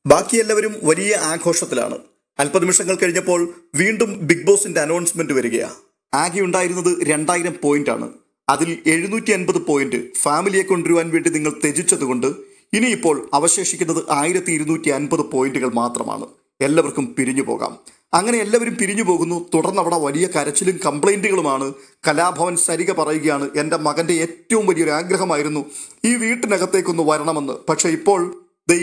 [SPEAKER 1] ബാക്കി എല്ലാവരും വലിയ ആഘോഷത്തിലാണ്. അല്പനിമിഷങ്ങൾ കഴിഞ്ഞപ്പോൾ വീണ്ടും ബിഗ് ബോസിന്റെ അനൗൺസ്മെന്റ് വരികയാണ്. ആകെ ഉണ്ടായിരുന്നത് 2000 പോയിന്റാണ്. അതിൽ 750 പോയിന്റ് ഫാമിലിയെ കൊണ്ടുവരുവാൻ വേണ്ടി നിങ്ങൾ ത്യജിച്ചതുകൊണ്ട് ഇനിയിപ്പോൾ അവശേഷിക്കുന്നത് 1250 പോയിന്റുകൾ മാത്രമാണ്. എല്ലാവർക്കും പിരിഞ്ഞു പോകാം. അങ്ങനെ എല്ലാവരും പിരിഞ്ഞു പോകുന്നു. തുടർന്ന് അവിടെ വലിയ കരച്ചിലും കംപ്ലൈന്റുകളുമാണ്. കലാഭവൻ സരിക പറയുകയാണ്, എൻ്റെ മകന്റെ ഏറ്റവും വലിയൊരു ആഗ്രഹമായിരുന്നു ഈ വീട്ടിനകത്തേക്കൊന്ന് വരണമെന്ന്. പക്ഷെ ഇപ്പോൾ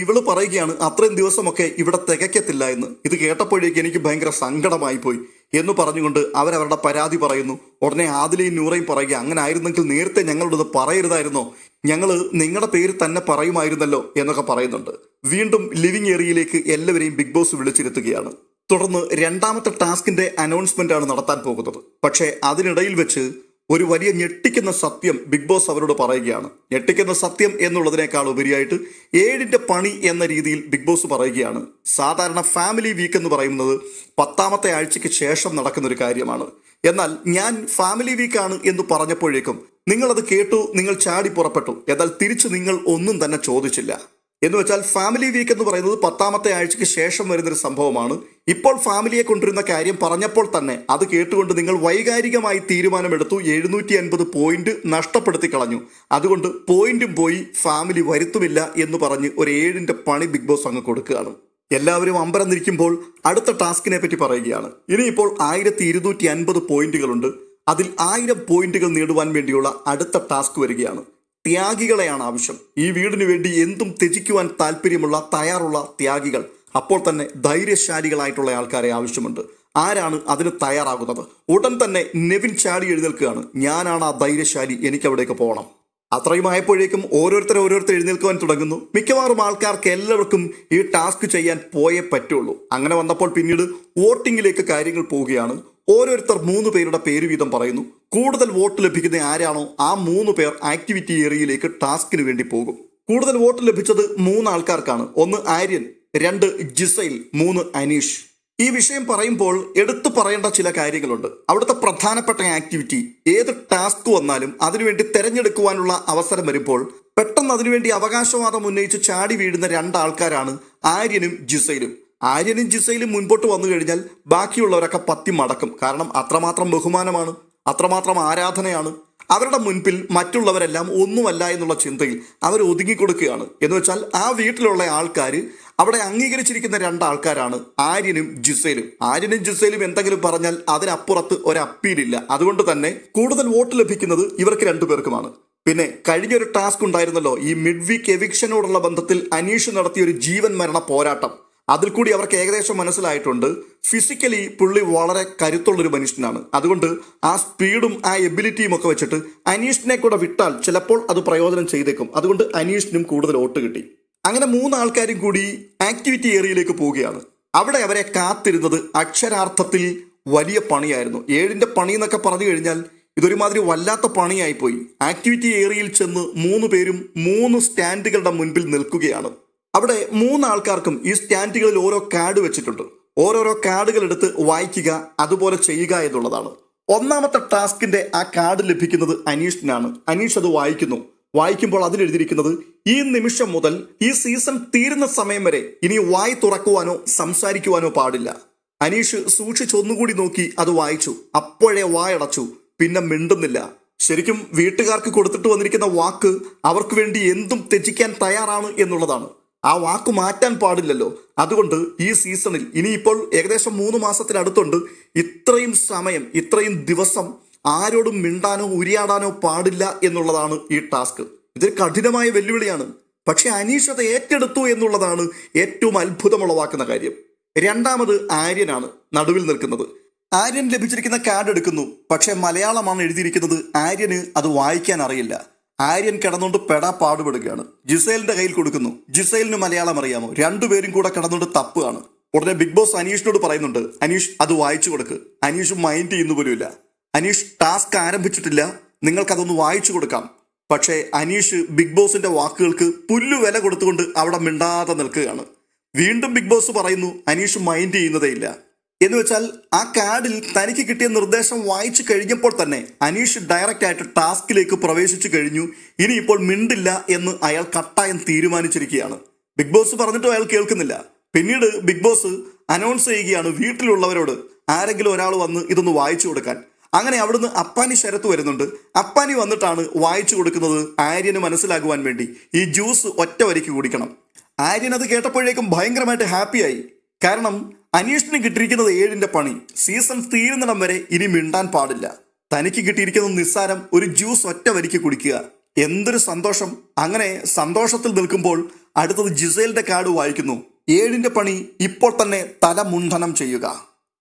[SPEAKER 1] ഇവള് പറയുകയാണ് അത്രയും ദിവസമൊക്കെ ഇവിടെ തികയ്ക്കത്തില്ല എന്ന്. ഇത് കേട്ടപ്പോഴേക്ക് എനിക്ക് ഭയങ്കര സങ്കടമായി പോയി എന്ന് പറഞ്ഞുകൊണ്ട് അവരവരുടെ പരാതി പറയുന്നു. ഉടനെ ആദിലയും നൂറയും പറയുക, അങ്ങനെ ആയിരുന്നെങ്കിൽ നേരത്തെ ഞങ്ങളോട് പറയരുതായിരുന്നോ, ഞങ്ങൾ നിങ്ങളുടെ പേര് തന്നെ പറയുമായിരുന്നല്ലോ എന്നൊക്കെ പറയുന്നുണ്ട്. വീണ്ടും ലിവിംഗ് ഏരിയയിലേക്ക് എല്ലാവരെയും ബിഗ് ബോസ് വിളിച്ചിരുത്തുകയാണ്. തുടർന്ന് രണ്ടാമത്തെ ടാസ്കിന്റെ അനൗൺസ്മെന്റ് ആണ് നടത്താൻ പോകുന്നത്. പക്ഷേ അതിനിടയിൽ വെച്ച് ഒരു വലിയ ഞെട്ടിക്കുന്ന സത്യം ബിഗ് ബോസ് അവരോട് പറയുകയാണ്. ഞെട്ടിക്കുന്ന സത്യം എന്നുള്ളതിനേക്കാൾ ഉപരിയായിട്ട് 7ന്റെ പണി എന്ന രീതിയിൽ ബിഗ് ബോസ് പറയുകയാണ്. സാധാരണ ഫാമിലി വീക്ക് എന്ന് പറയുന്നത് 10ാമത്തെ ആഴ്ചയ്ക്ക് ശേഷം നടക്കുന്ന ഒരു കാര്യമാണ്. എന്നാൽ ഞാൻ ഫാമിലി വീക്കാണ് എന്ന് പറഞ്ഞപ്പോഴേക്കും നിങ്ങളത് കേട്ടു, നിങ്ങൾ ചാടി പുറപ്പെട്ടു. എന്നാൽ തിരിച്ച് നിങ്ങൾ ഒന്നും തന്നെ ചോദിച്ചില്ല. എന്ന് വെച്ചാൽ ഫാമിലി വീക്ക് എന്ന് പറയുന്നത് 10ാമത്തെ ആഴ്ചയ്ക്ക് ശേഷം വരുന്നൊരു സംഭവമാണ്. ഇപ്പോൾ ഫാമിലിയെ കൊണ്ടുവരുന്ന കാര്യം പറഞ്ഞപ്പോൾ തന്നെ അത് കേട്ടുകൊണ്ട് നിങ്ങൾ വൈകാരികമായി തീരുമാനമെടുത്തു. 750 പോയിന്റ് നഷ്ടപ്പെടുത്തി കളഞ്ഞു. അതുകൊണ്ട് പോയിന്റും പോയി, ഫാമിലി വരുത്തുമില്ല എന്ന് പറഞ്ഞ് ഒരു 7ന്റെ പണി ബിഗ് ബോസ് അങ്ങ് കൊടുക്കുകയാണ്. എല്ലാവരും അമ്പരന്നിരിക്കുമ്പോൾ അടുത്ത ടാസ്കിനെ പറ്റി പറയുകയാണ്. ഇനിയിപ്പോൾ 1250 പോയിന്റുകളുണ്ട്. അതിൽ 1000 പോയിന്റുകൾ നേടുവാൻ വേണ്ടിയുള്ള അടുത്ത ടാസ്ക് വരികയാണ്. ത്യാഗികളെയാണ് ആവശ്യം. ഈ വീടിന് വേണ്ടി എന്തും ത്യജിക്കുവാൻ താല്പര്യമുള്ള തയ്യാറുള്ള ത്യാഗികൾ. അപ്പോൾ തന്നെ ധൈര്യശാലികളായിട്ടുള്ള ആൾക്കാരെ ആവശ്യമുണ്ട്. ആരാണ് അതിന് തയ്യാറാകുന്നത്? ഉടൻ തന്നെ നെവിൻ ചാടി എഴുന്നേൽക്കുകയാണ്, ഞാനാണ് ആ ധൈര്യശാലി, എനിക്ക് അവിടേക്ക് പോകണം. അത്രയും ആയപ്പോഴേക്കും ഓരോരുത്തർ എഴുന്നേൽക്കുവാൻ തുടങ്ങുന്നു. മിക്കവാറും ആൾക്കാർക്ക് എല്ലാവർക്കും ഈ ടാസ്ക് ചെയ്യാൻ പോയേ പറ്റുള്ളൂ. അങ്ങനെ വന്നപ്പോൾ പിന്നീട് വോട്ടിങ്ങിലേക്ക് കാര്യങ്ങൾ പോവുകയാണ്. ഓരോരുത്തർ 3 പേരുടെ പേര് വീതം പറയുന്നു. കൂടുതൽ വോട്ട് ലഭിക്കുന്ന ആരാണോ ആ 3 പേർ ആക്ടിവിറ്റി ഏരിയയിലേക്ക് ടാസ്കിന് വേണ്ടി പോകും. കൂടുതൽ വോട്ട് ലഭിച്ചത് 3 ആൾക്കാർക്കാണ്. 1 ആര്യൻ, 2 ജിസൈൽ, 3 അനീഷ്. ഈ വിഷയം പറയുമ്പോൾ എടുത്തു പറയേണ്ട ചില കാര്യങ്ങളുണ്ട്. അവിടുത്തെ പ്രധാനപ്പെട്ട ആക്ടിവിറ്റി ഏത് ടാസ്ക് വന്നാലും അതിനുവേണ്ടി തെരഞ്ഞെടുക്കുവാനുള്ള അവസരം വരുമ്പോൾ പെട്ടെന്ന് അതിനുവേണ്ടി അവകാശവാദം ഉന്നയിച്ച് ചാടി വീഴുന്ന 2 ആൾക്കാരാണ് ആര്യനും ജിസൈലും. ആര്യനും ജിസൈലും മുൻപോട്ട് വന്നു കഴിഞ്ഞാൽ ബാക്കിയുള്ളവരൊക്കെ പത്തി മടക്കും. കാരണം അത്രമാത്രം ബഹുമാനമാണ്, അത്രമാത്രം ആരാധനയാണ്. അവരുടെ മുൻപിൽ മറ്റുള്ളവരെല്ലാം ഒന്നുമല്ല എന്നുള്ള ചിന്തയിൽ അവർ ഒതുങ്ങിക്കൊടുക്കുകയാണ്. എന്ന് വെച്ചാൽ ആ വീട്ടിലുള്ള ആൾക്കാർ അവിടെ അംഗീകരിച്ചിരിക്കുന്ന 2 ആൾക്കാരാണ് ആര്യനും ജിസൈലും. ആര്യനും ജിസൈലും എന്തെങ്കിലും പറഞ്ഞാൽ അതിനപ്പുറത്ത് ഒരു അപ്പീലില്ല. അതുകൊണ്ട് തന്നെ കൂടുതൽ വോട്ട് ലഭിക്കുന്നത് ഇവർക്ക് 2 പേർക്കുമാണ്. പിന്നെ കഴിഞ്ഞൊരു ടാസ്ക് ഉണ്ടായിരുന്നല്ലോ, ഈ മിഡ് വീക്ക് എവിക്ഷനോടുള്ള ബന്ധത്തിൽ അനീഷ് നടത്തിയ ഒരു ജീവൻ മരണ പോരാട്ടം. അതിൽ കൂടി അവർക്ക് ഏകദേശം മനസ്സിലായിട്ടുണ്ട് ഫിസിക്കലി പുള്ളി വളരെ കരുത്തുള്ളൊരു മനുഷ്യനാണ്. അതുകൊണ്ട് ആ സ്പീഡും ആ എബിലിറ്റിയും ഒക്കെ വെച്ചിട്ട് അനീഷിനെ കൂടെ വിട്ടാൽ ചിലപ്പോൾ അത് പ്രയോജനം ചെയ്തേക്കും. അതുകൊണ്ട് അനീഷിനും കൂടുതൽ വോട്ട് കിട്ടി. അങ്ങനെ 3 ആൾക്കാരും കൂടി ആക്ടിവിറ്റി ഏരിയയിലേക്ക് പോവുകയാണ്. അവിടെ അവരെ കാത്തിരുന്നത് അക്ഷരാർത്ഥത്തിൽ വലിയ പണിയായിരുന്നു. 7ന്റെ പണി എന്നൊക്കെ പറഞ്ഞു കഴിഞ്ഞാൽ ഇതൊരുമാതിരി വല്ലാത്ത പണിയായിപ്പോയി. ആക്ടിവിറ്റി ഏരിയയിൽ ചെന്ന് 3 പേരും 3 സ്റ്റാൻഡുകളുടെ മുൻപിൽ നിൽക്കുകയാണ്. അവിടെ 3 ആൾക്കാർക്കും ഈ സ്റ്റാൻഡുകളിൽ ഓരോ കാർഡ് വെച്ചിട്ടുണ്ട്. ഓരോരോ കാർഡുകൾ എടുത്ത് വായിക്കുക, അതുപോലെ ചെയ്യുക എന്നുള്ളതാണ്. 1ാമത്തെ ടാസ്കിന്റെ ആ കാർഡ് ലഭിക്കുന്നത് അനീഷിനാണ്. അനീഷ് അത് വായിക്കുന്നു. വായിക്കുമ്പോൾ അതിലെഴുതിയിരിക്കുന്നത് ഈ നിമിഷം മുതൽ ഈ സീസൺ തീരുന്ന സമയം വരെ ഇനി വായി തുറക്കുവാനോ സംസാരിക്കുവാനോ പാടില്ല. അനീഷ് സൂക്ഷിച്ചൊന്നുകൂടി നോക്കി അത് വായിച്ചു. അപ്പോഴേ വായടച്ചു, പിന്നെ മിണ്ടുന്നില്ല. ശരിക്കും വീട്ടുകാർക്ക് കൊടുത്തിട്ട് വന്നിരിക്കുന്ന വാക്ക് അവർക്ക് വേണ്ടി എന്തും ത്യജിക്കാൻ തയ്യാറാണ് എന്നുള്ളതാണ്. ആ വാക്ക് മാറ്റാൻ പാടില്ലല്ലോ. അതുകൊണ്ട് ഈ സീസണിൽ ഇനിയിപ്പോൾ ഏകദേശം 3 മാസത്തിനടുത്തുണ്ട്. ഇത്രയും സമയം, ഇത്രയും ദിവസം ആരോടും മിണ്ടാനോ ഉരിയാടാനോ പാടില്ല എന്നുള്ളതാണ് ഈ ടാസ്ക്. ഇതൊരു കഠിനമായ വെല്ലുവിളിയാണ്. പക്ഷെ അനീഷ് അത് ഏറ്റെടുത്തു എന്നുള്ളതാണ് ഏറ്റവും അത്ഭുതമുളവാക്കുന്ന കാര്യം. 2ാമത് ആര്യനാണ് നടുവിൽ നിൽക്കുന്നത്. ആര്യൻ ലഭിച്ചിരിക്കുന്ന കാർഡ് എടുക്കുന്നു. പക്ഷെ മലയാളമാണ് എഴുതിയിരിക്കുന്നത്. ആര്യന് അത് വായിക്കാൻ അറിയില്ല. ആര്യൻ കിടന്നുകൊണ്ട് പെടാ പാടുപെടുകയാണ്. ജിസൈലിന്റെ കയ്യിൽ കൊടുക്കുന്നു. ജിസൈലിന് മലയാളം അറിയാമോ? 2 പേരും കൂടെ കിടന്നുകൊണ്ട് തപ്പുകയാണ്. ഉടനെ ബിഗ് ബോസ് അനീഷിനോട് പറയുന്നുണ്ട്, അനീഷ് അത് വായിച്ചു കൊടുക്ക്. അനീഷ് മൈൻഡ് ചെയ്യുന്ന പോലുമില്ല. അനീഷ് ടാസ്ക് ആരംഭിച്ചിട്ടില്ല, നിങ്ങൾക്കതൊന്ന് വായിച്ചു കൊടുക്കാം. പക്ഷേ അനീഷ് ബിഗ് ബോസിന്റെ വാക്കുകൾക്ക് പുല്ലു വില കൊടുത്തുകൊണ്ട് അവിടെ മിണ്ടാതെ നിൽക്കുകയാണ്. വീണ്ടും ബിഗ് ബോസ് പറയുന്നു അനീഷ് മൈൻഡ് ചെയ്യുന്നതേയില്ല എന്ന് വെച്ചാൽ ആ കാർഡിൽ തനിക്ക് കിട്ടിയ നിർദ്ദേശം വായിച്ചു കഴിഞ്ഞപ്പോൾ തന്നെ അനീഷ് ഡയറക്റ്റ് ആയിട്ട് ടാസ്കിലേക്ക് പ്രവേശിച്ചു കഴിഞ്ഞു. ഇനിയിപ്പോൾ മിണ്ടില്ല എന്ന് അയാൾ കട്ടായം തീരുമാനിച്ചിരിക്കുകയാണ്. ബിഗ് ബോസ് പറഞ്ഞിട്ടും അയാൾ കേൾക്കുന്നില്ല. പിന്നീട് ബിഗ് ബോസ് അനൗൺസ് ചെയ്യുകയാണ് വീട്ടിലുള്ളവരോട് ആരെങ്കിലും ഒരാൾ വന്ന് ഇതൊന്ന് വായിച്ചു കൊടുക്കാൻ. അങ്ങനെ അവിടുന്ന് അപ്പാനി ശരത്ത് വരുന്നുണ്ട്. അപ്പാനി വന്നിട്ടാണ് വായിച്ചു കൊടുക്കുന്നത് ആര്യന് മനസ്സിലാകുവാൻ വേണ്ടി. ഈ ജ്യൂസ് ഒറ്റ വരിക്ക് കുടിക്കണം. ആര്യൻ അത് കേട്ടപ്പോഴേക്കും ഭയങ്കരമായിട്ട് ഹാപ്പിയായി. കാരണം അനീഷിന് കിട്ടിയിരിക്കുന്നത് 7ന്റെ പണി. സീസൺ തീരുന്നിടം വരെ ഇനി മിണ്ടാൻ പാടില്ല. തനിക്ക് കിട്ടിയിരിക്കുന്നത് നിസ്സാരം ഒരു ജ്യൂസ് ഒറ്റ വരിക്ക് കുടിക്കുക. എന്തൊരു സന്തോഷം. അങ്ങനെ സന്തോഷത്തിൽ നിൽക്കുമ്പോൾ അടുത്തത് ജിസേലിന്റെ കാർഡ് വായിക്കുന്നു. 7ന്റെ പണി ഇപ്പോൾ തന്നെ തലമുണ്ഡനം ചെയ്യുക.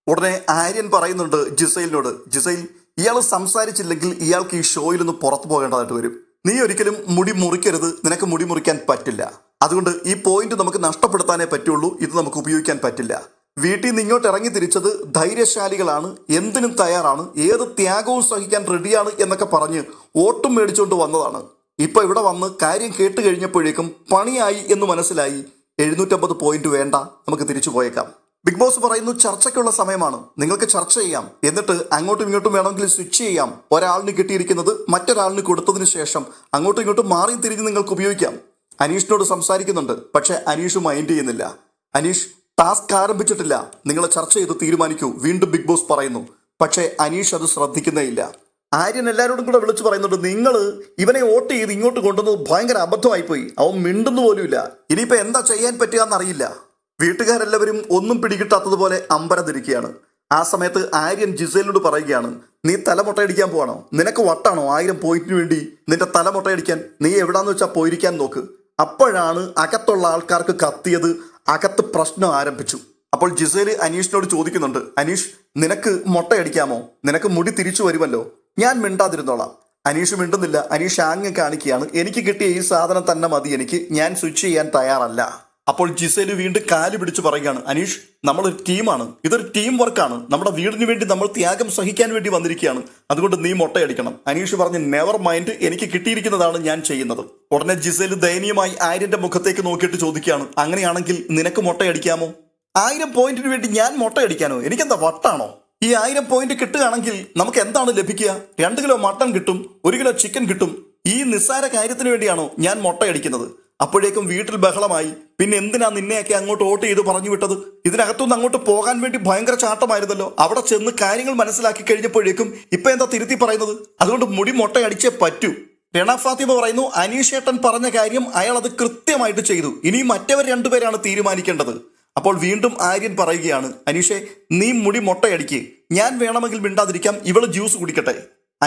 [SPEAKER 1] ഉടനെ ആര്യൻ പറയുന്നുണ്ട് ജിസൈലിനോട്, ജിസൈൽ ഇയാൾ സംസാരിച്ചില്ലെങ്കിൽ ഇയാൾക്ക് ഈ ഷോയിൽ നിന്ന് പുറത്തു പോകേണ്ടതായിട്ട് വരും. നീ ഒരിക്കലും മുടി മുറിക്കരുത്, നിനക്ക് മുടി മുറിക്കാൻ പറ്റില്ല. അതുകൊണ്ട് ഈ പോയിന്റ് നമുക്ക് നഷ്ടപ്പെടുത്താനേ പറ്റുള്ളൂ, ഇത് നമുക്ക് ഉപയോഗിക്കാൻ പറ്റില്ല. വീട്ടിൽ നിന്ന് ഇങ്ങോട്ട് ഇറങ്ങി തിരിച്ചത് ധൈര്യശാലികളാണ്, എന്തിനും തയ്യാറാണ്, ഏത് ത്യാഗവും സഹിക്കാൻ റെഡിയാണ് എന്നൊക്കെ പറഞ്ഞ് വോട്ടും മേടിച്ചുകൊണ്ട് വന്നതാണ്. ഇപ്പൊ ഇവിടെ വന്ന് കാര്യം കേട്ട് കഴിഞ്ഞപ്പോഴേക്കും പണിയായി എന്ന് മനസ്സിലായി. 750 പോയിന്റ് വേണ്ട, നമുക്ക് തിരിച്ചു പോയേക്കാം. ബിഗ് ബോസ് പറയുന്നു ചർച്ചയ്ക്കുള്ള സമയമാണ്, നിങ്ങൾക്ക് ചർച്ച ചെയ്യാം, എന്നിട്ട് അങ്ങോട്ടും ഇങ്ങോട്ടും വേണമെങ്കിൽ സ്വിച്ച് ചെയ്യാം. ഒരാളിന് കിട്ടിയിരിക്കുന്നത് മറ്റൊരാളിന് കൊടുത്തതിന് ശേഷം അങ്ങോട്ടും ഇങ്ങോട്ടും മാറി തിരിഞ്ഞ് നിങ്ങൾക്ക് ഉപയോഗിക്കാം. അനീഷിനോട് സംസാരിക്കുന്നുണ്ട്, പക്ഷെ അനീഷ് മൈൻഡ് ചെയ്യുന്നില്ല. അനീഷ് ടാസ്ക് ആരംഭിച്ചിട്ടില്ല, നിങ്ങൾ ചർച്ച ചെയ്ത് തീരുമാനിക്കൂ, വീണ്ടും ബിഗ് ബോസ് പറയുന്നു. പക്ഷേ അനീഷ് അത് ശ്രദ്ധിക്കുന്നേ ഇല്ല. ആര്യൻ എല്ലാവരോടും കൂടെ വിളിച്ചു പറയുന്നുണ്ട്, നിങ്ങൾ ഇവനെ വോട്ട് ചെയ്ത് ഇങ്ങോട്ട് കൊണ്ടുവന്നത് ഭയങ്കര അബദ്ധമായി പോയി, അവൻ മിണ്ടുന്നു പോലുമില്ല, ഇനിയിപ്പോ എന്താ ചെയ്യാൻ പറ്റുക എന്നറിയില്ല. വീട്ടുകാരെല്ലാവരും ഒന്നും പിടികിട്ടാത്തതുപോലെ അമ്പരന്നിരിക്കുകയാണ്. ആ സമയത്ത് ആര്യൻ ജിസേലിനോട് പറയുകയാണ്, നീ തലമുട്ടയടിക്കാൻ പോവാണോ? നിനക്ക് വട്ടാണോ 1000 പോയിന്റിന് വേണ്ടി നിന്റെ തലമുട്ടയടിക്കാൻ? നീ എവിടാന്ന് വെച്ചാൽ പോയിരിക്കാൻ നോക്ക്. അപ്പോഴാണ് അകത്തുള്ള ആൾക്കാർക്ക് കത്തിയത്, അകത്ത് പ്രശ്നം ആരംഭിച്ചു. അപ്പോൾ ജിസേല് അനീഷിനോട് ചോദിക്കുന്നുണ്ട്, അനീഷ് നിനക്ക് മുട്ടയടിക്കാമോ? നിനക്ക് മുടി തിരിച്ചു വരുമല്ലോ, ഞാൻ മിണ്ടാതിരുന്നോളാം. അനീഷ് മിണ്ടുന്നില്ല. അനീഷ് ആംഗ്യം കാണിക്കുകയാണ്, എനിക്ക് കിട്ടിയ ഈ സാധനം തന്നെ മതി എനിക്ക്, ഞാൻ സ്വിച്ച് ചെയ്യാൻ തയ്യാറല്ല. അപ്പോൾ ജിസേല് വീണ്ടും കാല് പിടിച്ച് പറയുകയാണ്, അനീഷ് നമ്മളൊരു ടീമാണ്, ഇതൊരു ടീം വർക്കാണ്, നമ്മുടെ വീടിന് വേണ്ടി നമ്മൾ ത്യാഗം സഹിക്കാൻ വേണ്ടി വന്നിരിക്കുകയാണ്, അതുകൊണ്ട് നീ മുട്ടയടിക്കണം. അനീഷ് പറഞ്ഞ് നെവർ മൈൻഡ്, എനിക്ക് കിട്ടിയിരിക്കുന്നതാണ് ഞാൻ ചെയ്യുന്നത്. ഉടനെ ജിസേല് ദയനീയമായി ആര്യന്റെ മുഖത്തേക്ക് നോക്കിയിട്ട് ചോദിക്കുകയാണ്, അങ്ങനെയാണെങ്കിൽ നിനക്ക് മുട്ടയടിക്കാമോ? 1000 പോയിന്റിന് വേണ്ടി ഞാൻ മുട്ടയടിക്കാനോ? എനിക്കെന്താ വട്ടാണോ? ഈ 1000 പോയിന്റ് കിട്ടുകയാണെങ്കിൽ നമുക്ക് എന്താണ് ലഭിക്കുക? 2 കിലോ മട്ടൺ കിട്ടും, 1 കിലോ ചിക്കൻ കിട്ടും. ഈ നിസ്സാര കാര്യത്തിന് വേണ്ടിയാണോ ഞാൻ മുട്ടയടിക്കുന്നത്? അപ്പോഴേക്കും വീട്ടിൽ ബഹളമായി. പിന്നെ എന്തിനാ നിന്നെയൊക്കെ അങ്ങോട്ട് വോട്ട് ചെയ്ത് പറഞ്ഞു വിട്ടത്? ഇതിനകത്തുനിന്ന് അങ്ങോട്ട് പോകാൻ വേണ്ടി ഭയങ്കര ചാട്ടമായിരുന്നല്ലോ. അവിടെ ചെന്ന് കാര്യങ്ങൾ മനസ്സിലാക്കി കഴിഞ്ഞപ്പോഴേക്കും ഇപ്പൊ എന്താ തിരുത്തി പറയുന്നത്? അതുകൊണ്ട് മുടി മുട്ടയടിച്ചേ പറ്റൂ. രണ ഫാത്തിമ പറയുന്നു, അനീഷേട്ടൻ പറഞ്ഞ കാര്യം അയാൾ അത് കൃത്യമായിട്ട് ചെയ്തു, ഇനി മറ്റവർ 2 പേരാണ് തീരുമാനിക്കേണ്ടത്. അപ്പോൾ വീണ്ടും ആര്യൻ പറയുകയാണ്, അനീഷെ നീ മുടി മുട്ടയടിക്ക്, ഞാൻ വേണമെങ്കിൽ മിണ്ടാതിരിക്കാം, ഇവള് ജ്യൂസ് കുടിക്കട്ടെ.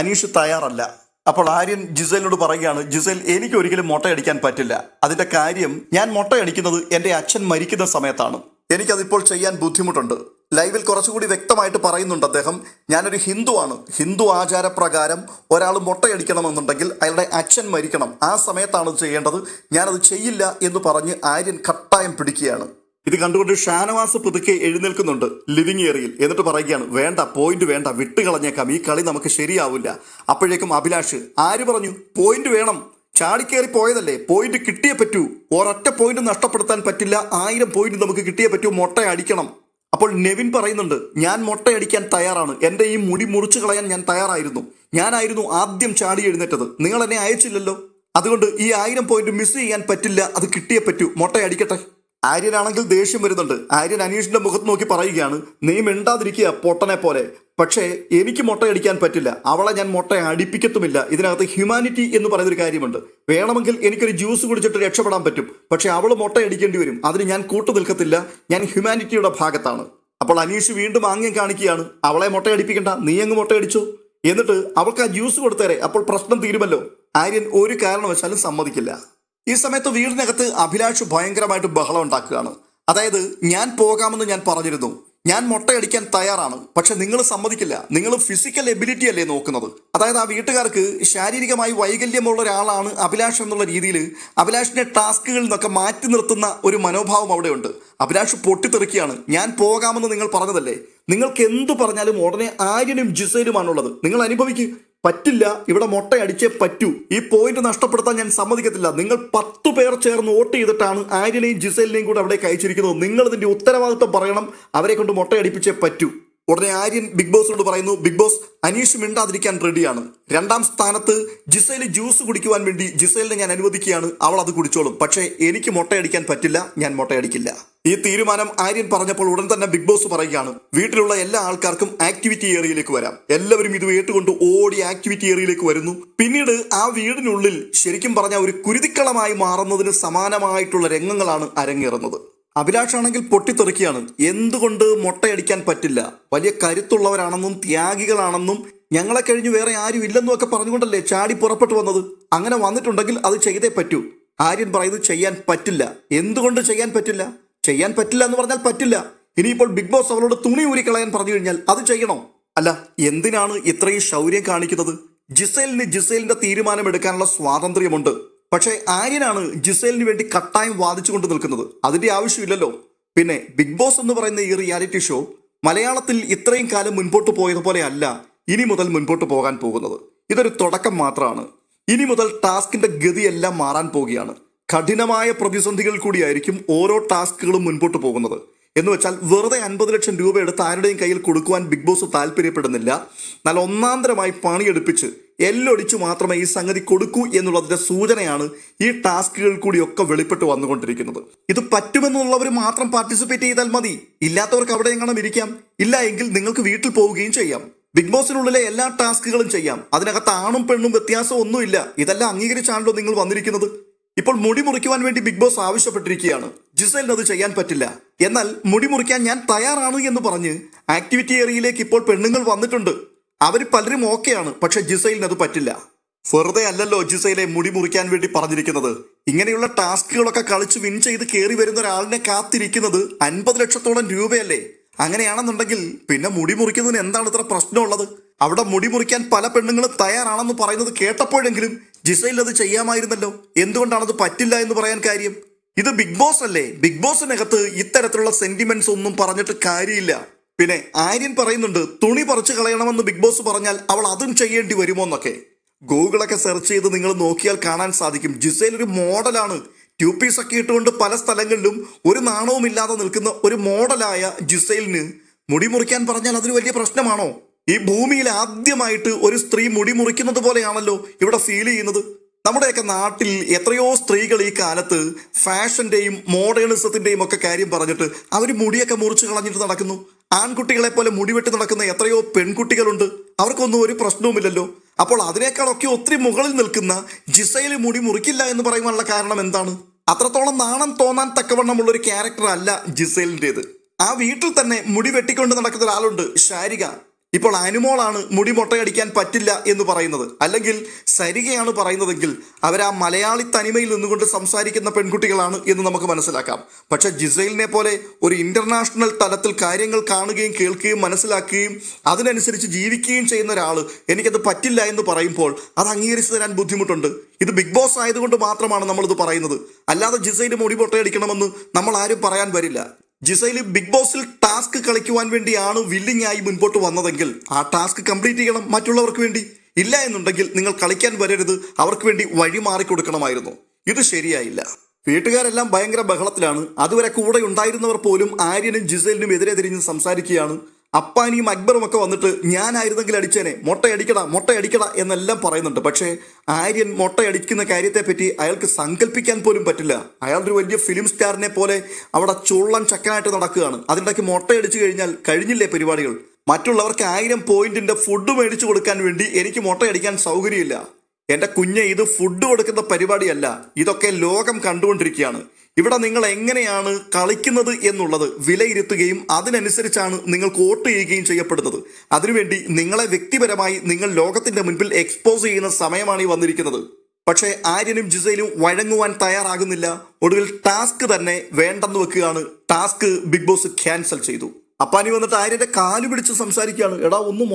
[SPEAKER 1] അനീഷ് തയ്യാറല്ല. അപ്പോൾ ആര്യൻ ജിസേലിനോട് പറയുകയാണ്, ജിസേൽ എനിക്ക് ഒരിക്കലും മുട്ടയടിക്കാൻ പറ്റില്ല. അതിന്റെ കാര്യം ഞാൻ മുട്ടയടിക്കുന്നത് എൻ്റെ അച്ഛൻ മരിക്കുന്ന സമയത്താണ്, എനിക്കതിപ്പോൾ ചെയ്യാൻ ബുദ്ധിമുട്ടുണ്ട്. ലൈവിൽ കുറച്ചുകൂടി വ്യക്തമായിട്ട് പറയുന്നുണ്ട് അദ്ദേഹം, ഞാനൊരു ഹിന്ദുവാണ്, ഹിന്ദു ആചാരപ്രകാരം ഒരാൾ മുട്ടയടിക്കണമെന്നുണ്ടെങ്കിൽ അയാളുടെ അച്ഛൻ മരിക്കണം, ആ സമയത്താണ് ചെയ്യേണ്ടത്, ഞാനത് ചെയ്യില്ല എന്ന് പറഞ്ഞ് ആര്യൻ കട്ടായം പിടിക്കുകയാണ്. ഇത് കണ്ടുകൊണ്ട് ഷാനവാസ് പുതുക്കെ എഴുന്നേൽക്കുന്നുണ്ട് ലിവിംഗ് ഏരിയയിൽ. എന്നിട്ട് പറയുകയാണ്, വേണ്ട പോയിന്റ് വേണ്ട, വിട്ടുകളഞ്ഞേക്കാം, ഈ കളി നമുക്ക് ശരിയാവില്ല. അപ്പോഴേക്കും അഭിലാഷ്, ആര് പറഞ്ഞു പോയിന്റ് വേണം? ചാടിക്കേറി പോയതല്ലേ, പോയിന്റ് കിട്ടിയേ പറ്റൂ, ഒരൊറ്റ പോയിന്റ് നഷ്ടപ്പെടുത്താൻ പറ്റില്ല, 1000 പോയിന്റ് നമുക്ക് കിട്ടിയേ പറ്റൂ, മുട്ട അടിക്കണം. അപ്പോൾ നെവിൻ പറയുന്നുണ്ട്, ഞാൻ മുട്ടയടിക്കാൻ തയ്യാറാണ്, എൻ്റെ ഈ മുടി മുറിച്ചു കളയാൻ ഞാൻ തയ്യാറായിരുന്നു, ഞാനായിരുന്നു ആദ്യം ചാടി എഴുന്നേറ്റത്, നിങ്ങൾ എന്നെ അയച്ചില്ലല്ലോ, അതുകൊണ്ട് ഈ 1000 പോയിന്റ് മിസ് ചെയ്യാൻ പറ്റില്ല, അത് കിട്ടിയേ പറ്റൂ, മുട്ടയടിക്കട്ടെ. ആര്യനാണെങ്കിൽ ദേഷ്യം വരുന്നുണ്ട്. ആര്യൻ അനീഷിന്റെ മുഖത്ത് നോക്കി പറയുകയാണ്, നീ മിണ്ടാതിരിക്കുക പൊട്ടനെ പോലെ, പക്ഷേ എനിക്ക് മുട്ടയടിക്കാൻ പറ്റില്ല, അവളെ ഞാൻ മുട്ട അടിപ്പിക്കത്തുമില്ല. ഇതിനകത്ത് ഹ്യൂമാനിറ്റി എന്ന് പറയുന്നൊരു കാര്യമുണ്ട്. വേണമെങ്കിൽ എനിക്കൊരു ജ്യൂസ് കുടിച്ചിട്ട് രക്ഷപ്പെടാൻ പറ്റും, പക്ഷെ അവൾ മുട്ടയടിക്കേണ്ടി വരും, അതിന് ഞാൻ കൂട്ടു നിൽക്കത്തില്ല, ഞാൻ ഹ്യൂമാനിറ്റിയുടെ ഭാഗത്താണ്. അപ്പോൾ അനീഷ് വീണ്ടും ആംഗ്യം കാണിക്കുകയാണ്, അവളെ മുട്ടയടിപ്പിക്കണ്ട, നീ അങ്ങ് മുട്ടയടിച്ചു, എന്നിട്ട് അവൾക്ക് ആ ജ്യൂസ് കൊടുത്തേരെ, അപ്പോൾ പ്രശ്നം തീരുമല്ലോ. ആര്യൻ ഒരു കാരണവശാലും സമ്മതിക്കില്ല. ഈ സമയത്ത് വീടിനകത്ത് അഭിലാഷ് ഭയങ്കരമായിട്ട് ബഹളം ഉണ്ടാക്കുകയാണ്. അതായത് ഞാൻ പോകാമെന്ന് ഞാൻ പറഞ്ഞിരുന്നു, ഞാൻ മുട്ടയടിക്കാൻ തയ്യാറാണ്, പക്ഷെ നിങ്ങൾ സമ്മതിക്കില്ല, നിങ്ങൾ ഫിസിക്കൽ എബിലിറ്റി അല്ലേ നോക്കുന്നത്. അതായത് ആ വീട്ടുകാർക്ക് ശാരീരികമായി വൈകല്യമുള്ള ഒരാളാണ് അഭിലാഷ് എന്നുള്ള രീതിയിൽ അഭിലാഷിന്റെ ടാസ്കുകളിൽ നിന്നൊക്കെ മാറ്റി നിർത്തുന്ന ഒരു മനോഭാവം അവിടെയുണ്ട്. അഭിലാഷ് പൊട്ടിത്തെറിക്കുകയാണ്, ഞാൻ പോകാമെന്ന് നിങ്ങൾ പറഞ്ഞതല്ലേ, നിങ്ങൾക്ക് എന്തു പറഞ്ഞാലും ഉടനെ ആര്യനും ജിസേലുമാണുള്ളത്, നിങ്ങൾ അനുഭവിക്കുക. പറ്റില്ല, ഇവിടെ മൊട്ടയടിച്ചേ പറ്റൂ. ഈ പോയിന്റ് നഷ്ടപ്പെടുത്താൻ ഞാൻ സമ്മതിക്കത്തില്ല. നിങ്ങൾ 10 പേർ ചേർന്ന് വോട്ട് ചെയ്തിട്ടാണ് ആര്യനെയും ജിസേലിനെയും കൂടെ അവിടേക്ക് അയച്ചിരിക്കുന്നത്. നിങ്ങൾ ഇതിന്റെ ഉത്തരവാദിത്വം പറയണം. അവരെ കൊണ്ട് മൊട്ടയടിപ്പിച്ചേ പറ്റൂ. ഉടനെ ആര്യൻ ബിഗ് ബോസിനോട് പറയുന്നു, ബിഗ് ബോസ്, അനീഷ് മിണ്ടാതിരിക്കാൻ റെഡിയാണ്. 2ാം സ്ഥാനത്ത് ജിസേൽ ജ്യൂസ് കുടിക്കുവാൻ വേണ്ടി ജിസേലിനെ ഞാൻ അനുവദിക്കുകയാണ്. അവൾ അത് കുടിച്ചോളും. പക്ഷേ എനിക്ക് മൊട്ടയടിക്കാൻ പറ്റില്ല, ഞാൻ മൊട്ടയടിക്കില്ല. ഈ തീരുമാനം ആര്യൻ പറഞ്ഞപ്പോൾ ഉടൻ തന്നെ ബിഗ് ബോസ് പറയുകയാണ്, വീട്ടിലുള്ള എല്ലാ ആൾക്കാർക്കും ആക്ടിവിറ്റി ഏരിയയിലേക്ക് വരാം. എല്ലാവരും ഇത് കേട്ടുകൊണ്ട് ഓടി ആക്ടിവിറ്റി ഏരിയയിലേക്ക് വരുന്നു. പിന്നീട് ആ വീടിനുള്ളിൽ ശരിക്കും പറഞ്ഞ ഒരു കുരുതിക്കളമായി മാറുന്നതിന് സമാനമായിട്ടുള്ള രംഗങ്ങളാണ് അരങ്ങേറുന്നത്. അഭിലാഷാണെങ്കിൽ പൊട്ടിത്തെറിക്കുകയാണ്. എന്തുകൊണ്ട് മൊട്ടയടിക്കാൻ പറ്റില്ല? വലിയ കരുത്തുള്ളവരാണെന്നും ത്യാഗികളാണെന്നും ഞങ്ങളെ കഴിഞ്ഞ് വേറെ ആരും ഇല്ലെന്നും ഒക്കെ പറഞ്ഞുകൊണ്ടല്ലേ ചാടി പുറപ്പെട്ടു വന്നത്. അങ്ങനെ വന്നിട്ടുണ്ടെങ്കിൽ അത് ചെയ്തേ പറ്റൂ. ആര്യൻ പറയുന്നത് ചെയ്യാൻ പറ്റില്ല. എന്തുകൊണ്ട് ചെയ്യാൻ പറ്റില്ല? ചെയ്യാൻ പറ്റില്ല എന്ന് പറഞ്ഞാൽ പറ്റില്ല. ഇനിയിപ്പോൾ ബിഗ് ബോസ് അവളോട് തുണി ഊരിക്കളയാൻ പറഞ്ഞു കഴിഞ്ഞാൽ അത് ചെയ്യണോ? അല്ല, എന്തിനാണ് ഇത്രയും ശൗര്യം കാണിക്കുന്നത്? ജിസേലിന് ജിസേലിന്റെ തീരുമാനം എടുക്കാനുള്ള സ്വാതന്ത്ര്യമുണ്ട്. പക്ഷേ ആര്യനാണ് ജിസേലിന് വേണ്ടി കട്ടായം വാദിച്ചുകൊണ്ട് നിൽക്കുന്നത്. അതിന്റെ ആവശ്യമില്ലല്ലോ. പിന്നെ ബിഗ് ബോസ് എന്ന് പറയുന്ന ഈ റിയാലിറ്റി ഷോ മലയാളത്തിൽ ഇത്രയും കാലം മുൻപോട്ട് പോയതുപോലെ അല്ല ഇനി മുതൽ മുൻപോട്ട് പോകാൻ പോകുന്നത്. ഇതൊരു തുടക്കം മാത്രമാണ്. ഇനി മുതൽ ടാസ്കിന്റെ ഗതിയെല്ലാം മാറാൻ പോവുകയാണ്. കഠിനമായ പ്രതിസന്ധികൾ കൂടിയായിരിക്കും ഓരോ ടാസ്കുകളും മുൻപോട്ട് പോകുന്നത്. എന്ന് വെച്ചാൽ വെറുതെ 50 ലക്ഷം രൂപ എടുത്ത് ആരുടെയും കയ്യിൽ കൊടുക്കുവാൻ ബിഗ് ബോസ് താല്പര്യപ്പെടുന്നില്ല. നല്ല ഒന്നാന്തരമായി പണിയെടുപ്പിച്ച് എല്ലൊടിച്ചു മാത്രമേ ഈ സംഗതി കൊടുക്കൂ എന്നുള്ളതിന്റെ സൂചനയാണ് ഈ ടാസ്കുകൾ കൂടിയൊക്കെ വെളിപ്പെട്ട് വന്നുകൊണ്ടിരിക്കുന്നത്. ഇത് പറ്റുമെന്നുള്ളവർ മാത്രം പാർട്ടിസിപ്പേറ്റ് ചെയ്താൽ മതി. ഇല്ലാത്തവർക്ക് അവിടെ എങ്ങനെ ഇരിക്കാം. ഇല്ല എങ്കിൽ നിങ്ങൾക്ക് വീട്ടിൽ പോവുകയും ചെയ്യാം. ബിഗ് ബോസിനുള്ളിലെ എല്ലാ ടാസ്കുകളും ചെയ്യാം. അതിനകത്ത് ആണും പെണ്ണും വ്യത്യാസം ഒന്നുമില്ല. ഇതെല്ലാം അംഗീകരിച്ചാണല്ലോ നിങ്ങൾ വന്നിരിക്കുന്നത്. ഇപ്പോൾ മുടി മുറിക്കുവാൻ വേണ്ടി ബിഗ് ബോസ് ആവശ്യപ്പെട്ടിരിക്കുകയാണ്. ജിസേലിന് അത് ചെയ്യാൻ പറ്റില്ല. എന്നാൽ മുടി മുറിക്കാൻ ഞാൻ തയ്യാറാണ് എന്ന് പറഞ്ഞ് ആക്ടിവിറ്റി ഏരിയയിലേക്ക് ഇപ്പോൾ പെണ്ണുങ്ങൾ വന്നിട്ടുണ്ട്. അവർ പലരും ഓക്കെയാണ്. പക്ഷെ ജിസേലിന് അത് പറ്റില്ല. വെറുതെ അല്ലല്ലോ ജിസേലെ മുടി മുറിക്കാൻ വേണ്ടി പറഞ്ഞിരിക്കുന്നത്. ഇങ്ങനെയുള്ള ടാസ്കുകളൊക്കെ കളിച്ച് വിൻ ചെയ്ത് കയറി വരുന്ന ഒരാളിനെ കാത്തിരിക്കുന്നത് 50 ലക്ഷത്തോളം രൂപയല്ലേ. അങ്ങനെയാണെന്നുണ്ടെങ്കിൽ പിന്നെ മുടി മുറിക്കുന്നതിന് എന്താണ് ഇത്ര പ്രശ്നമുള്ളത്? അവിടെ മുടി മുറിക്കാൻ പല പെണ്ണുങ്ങളും തയ്യാറാണെന്ന് പറയുന്നത് കേട്ടപ്പോഴെങ്കിലും ജിസേൽ അത് ചെയ്യാമായിരുന്നല്ലോ. എന്തുകൊണ്ടാണത് പറ്റില്ല എന്ന് പറയാൻ കാര്യം? ഇത് ബിഗ് ബോസ് അല്ലേ. ബിഗ് ബോസിനകത്ത് ഇത്തരത്തിലുള്ള സെന്റിമെന്റ്സ് ഒന്നും പറഞ്ഞിട്ട് കാര്യമില്ല. പിന്നെ ആര്യൻ പറയുന്നുണ്ട്, തുണി പറിച്ചു കളയണമെന്ന് ബിഗ് ബോസ് പറഞ്ഞാൽ അവൾ അതും ചെയ്യേണ്ടി വരുമോ എന്നൊക്കെ. ഗൂഗിളൊക്കെ സെർച്ച് ചെയ്ത് നിങ്ങൾ നോക്കിയാൽ കാണാൻ സാധിക്കും. ജിസേൽ ഒരു മോഡലാണ്. ട്യൂപ്പീസ് ഒക്കെ ഇട്ടുകൊണ്ട് പല സ്ഥലങ്ങളിലും ഒരു നാണവും ഇല്ലാതെ നിൽക്കുന്ന ഒരു മോഡലായ ജിസേലിന് മുടി മുറിക്കാൻ പറഞ്ഞാൽ അതൊരു വലിയ പ്രശ്നമാണോ? ഈ ഭൂമിയിൽ ആദ്യമായിട്ട് ഒരു സ്ത്രീ മുടി മുറിക്കുന്നത് പോലെയാണല്ലോ ഇവിടെ ഫീൽ ചെയ്യുന്നത്. നമ്മുടെയൊക്കെ നാട്ടിൽ എത്രയോ സ്ത്രീകൾ ഈ കാലത്ത് ഫാഷന്റെയും മോഡേണിസത്തിന്റെയും ഒക്കെ കാര്യം പറഞ്ഞിട്ട് അവർ മുടിയൊക്കെ മുറിച്ച് കളഞ്ഞിട്ട് നടക്കുന്നു. ആൺകുട്ടികളെ പോലെ മുടിവെട്ടി നടക്കുന്ന എത്രയോ പെൺകുട്ടികളുണ്ട്. അവർക്കൊന്നും ഒരു പ്രശ്നവുമില്ലല്ലോ. അപ്പോൾ അതിനേക്കാളൊക്കെ ഒത്തിരി മുകളിൽ നിൽക്കുന്ന ജിസേൽ മുടി മുറിക്കില്ല എന്ന് പറയുവാനുള്ള കാരണം എന്താണ്? അത്രത്തോളം നാണം തോന്നാൻ തക്കവണ്ണമുള്ള ഒരു ക്യാരക്ടർ അല്ല ജിസേലിൻ്റെത്. ആ വീട്ടിൽ തന്നെ മുടി വെട്ടിക്കൊണ്ട് നടക്കുന്ന ഒരാളുണ്ട്, ശാരിക. ഇപ്പോൾ അനുമോളാണ് മുടി മൊട്ടയടിക്കാൻ പറ്റില്ല എന്ന് പറയുന്നത്. അല്ലെങ്കിൽ സരികയാണ് പറയുന്നതെങ്കിൽ അവരാ മലയാളി തനിമയിൽ നിന്നുകൊണ്ട് സംസാരിക്കുന്ന പെൺകുട്ടികളാണ് എന്ന് നമുക്ക് മനസ്സിലാക്കാം. പക്ഷെ ജിസേലിനെ പോലെ ഒരു ഇന്റർനാഷണൽ തലത്തിൽ കാര്യങ്ങൾ കാണുകയും കേൾക്കുകയും മനസ്സിലാക്കുകയും അതിനനുസരിച്ച് ജീവിക്കുകയും ചെയ്യുന്ന ഒരാൾ എനിക്കത് പറ്റില്ല എന്ന് പറയുമ്പോൾ അത് അംഗീകരിച്ചു തരാൻ ബുദ്ധിമുട്ടുണ്ട്. ഇത് ബിഗ് ബോസ് ആയതുകൊണ്ട് മാത്രമാണ് നമ്മളിത് പറയുന്നത്. അല്ലാതെ ജിസേൽ മുടി മൊട്ടയടിക്കണമെന്ന് നമ്മൾ ആരും പറയാൻ വരില്ല. ജിസേൽ ബിഗ് ബോസിൽ ടാസ്ക് കളിക്കുവാൻ വേണ്ടിയാണ് വില്ലിംഗ് ആയി മുൻപോട്ട് വന്നതെങ്കിൽ ആ ടാസ്ക് കംപ്ലീറ്റ് ചെയ്യണം മറ്റുള്ളവർക്ക് വേണ്ടി. ഇല്ല എന്നുണ്ടെങ്കിൽ നിങ്ങൾ കളിക്കാൻ വരരുത്, അവർക്ക് വേണ്ടി വഴി മാറിക്കൊടുക്കണമായിരുന്നു. ഇത് ശരിയായില്ല. വീട്ടുകാരെല്ലാം ഭയങ്കര ബഹളത്തിലാണ്. അതുവരെ കൂടെ ഉണ്ടായിരുന്നവർ പോലും ആര്യനും ജിസേലിനും എതിരെ തിരിഞ്ഞ് സംസാരിക്കുകയാണ്. അപ്പാനിയും അക്ബറും ഒക്കെ വന്നിട്ട് ഞാനായിരുന്നെങ്കിൽ അടിച്ചേനെ, മൊട്ടയടിക്കട എന്നെല്ലാം പറയുന്നുണ്ട്. പക്ഷേ ആര്യൻ മൊട്ടയടിക്കുന്ന കാര്യത്തെപ്പറ്റി അയാൾക്ക് സങ്കല്പിക്കാൻ പോലും പറ്റില്ല. അയാളൊരു വലിയ ഫിലിം സ്റ്റാറിനെ പോലെ അവിടെ ചുള്ളൻ ചക്കനായിട്ട് നടക്കുകയാണ്. അതിൻ്റെക്ക് മൊട്ടയടിച്ചു കഴിഞ്ഞാൽ കഴിഞ്ഞില്ലേ പരിപാടികൾ. മറ്റുള്ളവർക്ക് 1000 പോയിന്റിന്റെ ഫുഡ് മേടിച്ചു കൊടുക്കാൻ വേണ്ടി എനിക്ക് മൊട്ടയടിക്കാൻ സൗകര്യമില്ല. എന്റെ കുഞ്ഞെ, ഇത് ഫുഡ് കൊടുക്കുന്ന പരിപാടിയല്ല. ഇതൊക്കെ ലോകം കണ്ടുകൊണ്ടിരിക്കുകയാണ്. ഇവിടെ നിങ്ങൾ എങ്ങനെയാണ് കളിക്കുന്നത് എന്നുള്ളത് വിലയിരുത്തുകയും അതിനനുസരിച്ചാണ് നിങ്ങൾ വോട്ട് ചെയ്യുകയും ചെയ്യപ്പെടുന്നത്. അതിനുവേണ്ടി നിങ്ങളെ വ്യക്തിപരമായി നിങ്ങൾ ലോകത്തിന്റെ മുൻപിൽ എക്സ്പോസ് ചെയ്യുന്ന സമയമാണ് ഈ വന്നിരിക്കുന്നത്. പക്ഷേ ആര്യനും ജിസേലും വഴങ്ങുവാൻ തയ്യാറാകുന്നില്ല. ഒടുവിൽ ടാസ്ക് തന്നെ വേണ്ടെന്ന് വെക്കുകയാണ്. ടാസ്ക് ബിഗ് ബോസ് ക്യാൻസൽ ചെയ്തു. അപ്പാനി വന്നിട്ട് ആര്യന്റെ കാല് പിടിച്ച് സംസാരിക്കുകയാണ്. എടാ ഒന്ന്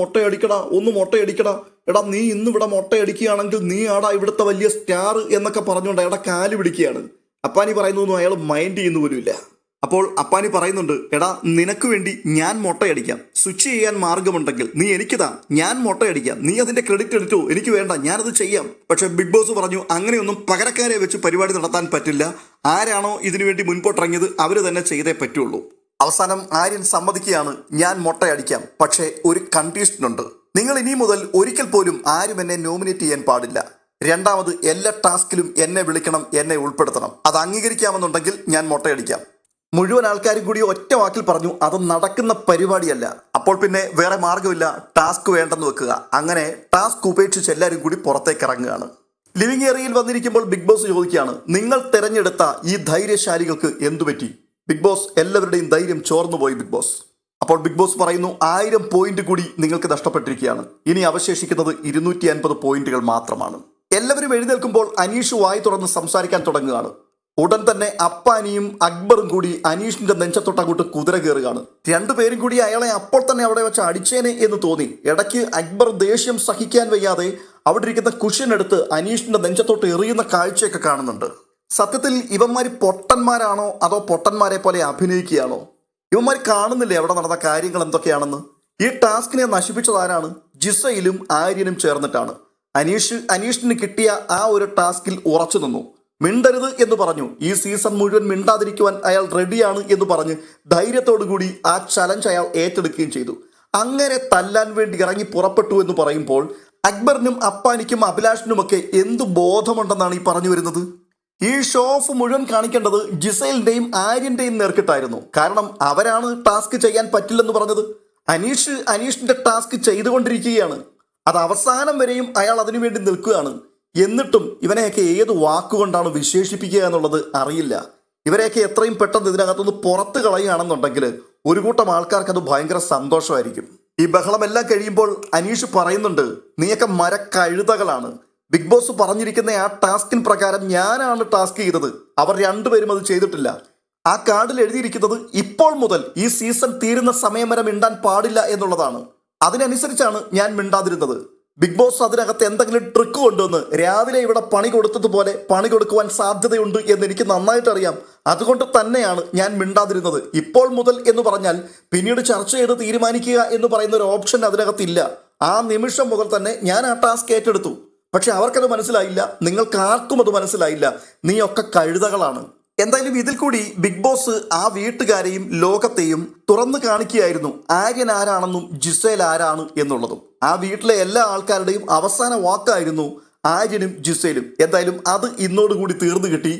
[SPEAKER 1] മൊട്ടയടിക്കടാ. എടാ നീ ഇന്ന് ഇവിടെ മൊട്ടയടിക്കുകയാണെങ്കിൽ നീ ആടാ ഇവിടുത്തെ വലിയ സ്റ്റാർ എന്നൊക്കെ പറഞ്ഞുകൊണ്ട് അയാളുടെ കാല് പിടിക്കുകയാണ്. അപ്പാനി പറയുന്നൊന്നും അയാൾ മൈൻഡ് ചെയ്യുന്ന പോലുമില്ല. അപ്പോൾ അപ്പാനി പറയുന്നുണ്ട്, എടാ നിനക്ക് വേണ്ടി ഞാൻ മൊട്ടയടിക്കാം, സ്വിച്ച് ചെയ്യാൻ മാർഗമുണ്ടെങ്കിൽ നീ എനിക്കിതാ, ഞാൻ മൊട്ടയടിക്കാം, നീ അതിന്റെ ക്രെഡിറ്റ് എടുത്തു, എനിക്ക് വേണ്ട, ഞാനത് ചെയ്യാം. പക്ഷെ ബിഗ് ബോസ് പറഞ്ഞു അങ്ങനെയൊന്നും പകരക്കാരെ വെച്ച് പരിപാടി നടത്താൻ പറ്റില്ല, ആരാണോ ഇതിനു വേണ്ടി മുൻപോട്ടിറങ്ങിയത് അവര് തന്നെ ചെയ്തേ പറ്റുള്ളൂ. അവസാനം ആര്യൻ സമ്മതിക്കുകയാണ്, ഞാൻ മൊട്ടയടിക്കാം, പക്ഷേ ഒരു കണ്ടീഷനുണ്ട്. നിങ്ങൾ ഇനി മുതൽ ഒരിക്കൽ പോലും ആരും എന്നെ നോമിനേറ്റ് ചെയ്യാൻ പാടില്ല. രണ്ടാമത് എല്ലാ ടാസ്കിലും എന്നെ വിളിക്കണം, എന്നെ ഉൾപ്പെടുത്തണം. അത് അംഗീകരിക്കാമെന്നുണ്ടെങ്കിൽ ഞാൻ മൊട്ടയടിക്കാം. മുഴുവൻ ആൾക്കാരും കൂടി ഒറ്റ വാക്കിൽ പറഞ്ഞു അത് നടക്കുന്ന പരിപാടിയല്ല. അപ്പോൾ പിന്നെ വേറെ മാർഗമില്ല, ടാസ്ക് വേണ്ടെന്ന് വെക്കുക. അങ്ങനെ ടാസ്ക് ഉപേക്ഷിച്ച് എല്ലാവരും കൂടി പുറത്തേക്ക് ഇറങ്ങുകയാണ്. ലിവിംഗ് ഏരിയയിൽ വന്നിരിക്കുമ്പോൾ ബിഗ് ബോസ് ചോദിക്കുകയാണ്, നിങ്ങൾ തെരഞ്ഞെടുത്ത ഈ ധൈര്യശാലികൾക്ക് എന്തുപറ്റി? ബിഗ് ബോസ് എല്ലാവരുടെയും ധൈര്യം ചോർന്നുപോയി ബിഗ് ബോസ്. അപ്പോൾ ബിഗ് ബോസ് പറയുന്നു, 1000 പോയിന്റ് കൂടി നിങ്ങൾക്ക് നഷ്ടപ്പെട്ടിരിക്കുകയാണ്. ഇനി അവശേഷിക്കുന്നത് 250 പോയിന്റുകൾ മാത്രമാണ്. എല്ലാവരും എഴുന്നേൽക്കുമ്പോൾ അനീഷ് വായി തുറന്ന് സംസാരിക്കാൻ തുടങ്ങുകയാണ്. ഉടൻ തന്നെ അപ്പാനിയും അക്ബറും കൂടി അനീഷിന്റെ നെഞ്ചത്തൊട്ട് അങ്ങോട്ട് കുതിര കയറുകയാണ്. രണ്ടുപേരും കൂടി അയാളെ അപ്പോൾ തന്നെ അവിടെ വെച്ച് അടിച്ചേനെ എന്ന് തോന്നി. ഇടയ്ക്ക് അക്ബർ ദേഷ്യം സഹിക്കാൻ വയ്യാതെ അവിടെ ഇരിക്കുന്ന കുഷൻ എടുത്ത് അനീഷിന്റെ നെഞ്ചത്തോട്ട് എറിയുന്ന കാഴ്ചയൊക്കെ കാണുന്നുണ്ട്. സത്യത്തിൽ ഇവന്മാര് പൊട്ടന്മാരാണോ അതോ പൊട്ടന്മാരെ പോലെ അഭിനയിക്കുകയാണോ? ഇവന്മാർ കാണുന്നില്ലേ അവിടെ നടന്ന കാര്യങ്ങൾ എന്തൊക്കെയാണെന്ന്? ഈ ടാസ്കിനെ നശിപ്പിച്ചത് ആരാണ്? ജിസയിലും ആര്യനും ചേർന്നിട്ടാണ്. അനീഷിന് കിട്ടിയ ആ ഒരു ടാസ്കിൽ ഉറച്ചു നിന്നു. മിണ്ടരുത് എന്ന് പറഞ്ഞു. ഈ സീസൺ മുഴുവൻ മിണ്ടാതിരിക്കുവാൻ അയാൾ റെഡിയാണ് എന്ന് പറഞ്ഞ് ധൈര്യത്തോടു കൂടി ആ ചലഞ്ച് അയാൾ ഏറ്റെടുക്കുകയും ചെയ്തു. അങ്ങനെ തല്ലാൻ വേണ്ടി ഇറങ്ങി പുറപ്പെട്ടു എന്ന് പറയുമ്പോൾ അക്ബറിനും അപ്പാനിക്കും അഭിലാഷിനുമൊക്കെ എന്തു ബോധമുണ്ടെന്നാണ് ഈ പറഞ്ഞു വരുന്നത്? ഈ ഷോ ഓഫ് മുഴുവൻ കാണിക്കേണ്ടത് ജിസൈലിന്റെയും ആര്യന്റെയും നേർക്കിട്ടായിരുന്നു. കാരണം അവരാണ് ടാസ്ക് ചെയ്യാൻ പറ്റില്ലെന്ന് പറഞ്ഞത്. അനീഷിന്റെ ടാസ്ക് ചെയ്തുകൊണ്ടിരിക്കുകയാണ്. അത് അവസാനം വരെയും അയാൾ അതിനുവേണ്ടി നിൽക്കുകയാണ്. എന്നിട്ടും ഇവനെയൊക്കെ ഏത് വാക്കുകൊണ്ടാണ് വിശേഷിപ്പിക്കുക എന്നുള്ളത് അറിയില്ല. ഇവരെയൊക്കെ എത്രയും പെട്ടെന്ന് ഇതിനകത്തുനിന്ന് പുറത്ത് കളയുകയാണെന്നുണ്ടെങ്കിൽ ഒരു കൂട്ടം ആൾക്കാർക്ക് അത് ഭയങ്കര സന്തോഷമായിരിക്കും. ഈ ബഹളമെല്ലാം കഴിയുമ്പോൾ അനീഷ് പറയുന്നുണ്ട്, നീയൊക്കെ മരക്കഴുതകളാണ്. ബിഗ് ബോസ് പറഞ്ഞിരിക്കുന്ന ആ ടാസ്കിൻ പ്രകാരം ഞാനാണ് ടാസ്ക് ചെയ്തത്. അവർ രണ്ടുപേരും അത് ചെയ്തിട്ടില്ല. ആ കാർഡിൽ എഴുതിയിരിക്കുന്നത് ഇപ്പോൾ മുതൽ ഈ സീസൺ തീരുന്ന സമയം വരെ മിണ്ടാൻ പാടില്ല എന്നുള്ളതാണ്. അതിനനുസരിച്ചാണ് ഞാൻ മിണ്ടാതിരുന്നത്. ബിഗ് ബോസ് അതിനകത്ത് എന്തെങ്കിലും ട്രിക്ക് കൊണ്ടുവന്ന് രാവിലെ ഇവിടെ പണി കൊടുത്തതുപോലെ പണി കൊടുക്കുവാൻ സാധ്യതയുണ്ട് എന്ന് എനിക്ക് നന്നായിട്ട് അറിയാം. അതുകൊണ്ട് തന്നെയാണ് ഞാൻ മിണ്ടാതിരുന്നത്. ഇപ്പോൾ മുതൽ എന്ന് പറഞ്ഞാൽ പിന്നീട് ചർച്ച ചെയ്ത് തീരുമാനിക്കുക എന്ന് പറയുന്ന ഒരു ഓപ്ഷൻ അതിനകത്തില്ല. ആ നിമിഷം മുതൽ തന്നെ ഞാൻ ആ ടാസ്ക് ഏറ്റെടുത്തു. പക്ഷെ അവർക്കത് മനസ്സിലായില്ല. നിങ്ങൾക്ക് ആർക്കും അത് മനസ്സിലായില്ല. നീയൊക്കെ കഴുതകളാണ്. എന്തായാലും ഇതിൽ കൂടി ബിഗ് ബോസ് ആ വീട്ടുകാരെയും ലോകത്തെയും തുറന്നു കാണിക്കുകയായിരുന്നു, ആര്യൻ ആരാണെന്നും ജിസേൽ ആരാണ് എന്നുള്ളതും. ആ വീട്ടിലെ എല്ലാ ആൾക്കാരുടെയും അവസാന വാക്കായിരുന്നു ആര്യനും ജിസേലും. എന്തായാലും അത് ഇന്നോടുകൂടി തീർന്നു കിട്ടി.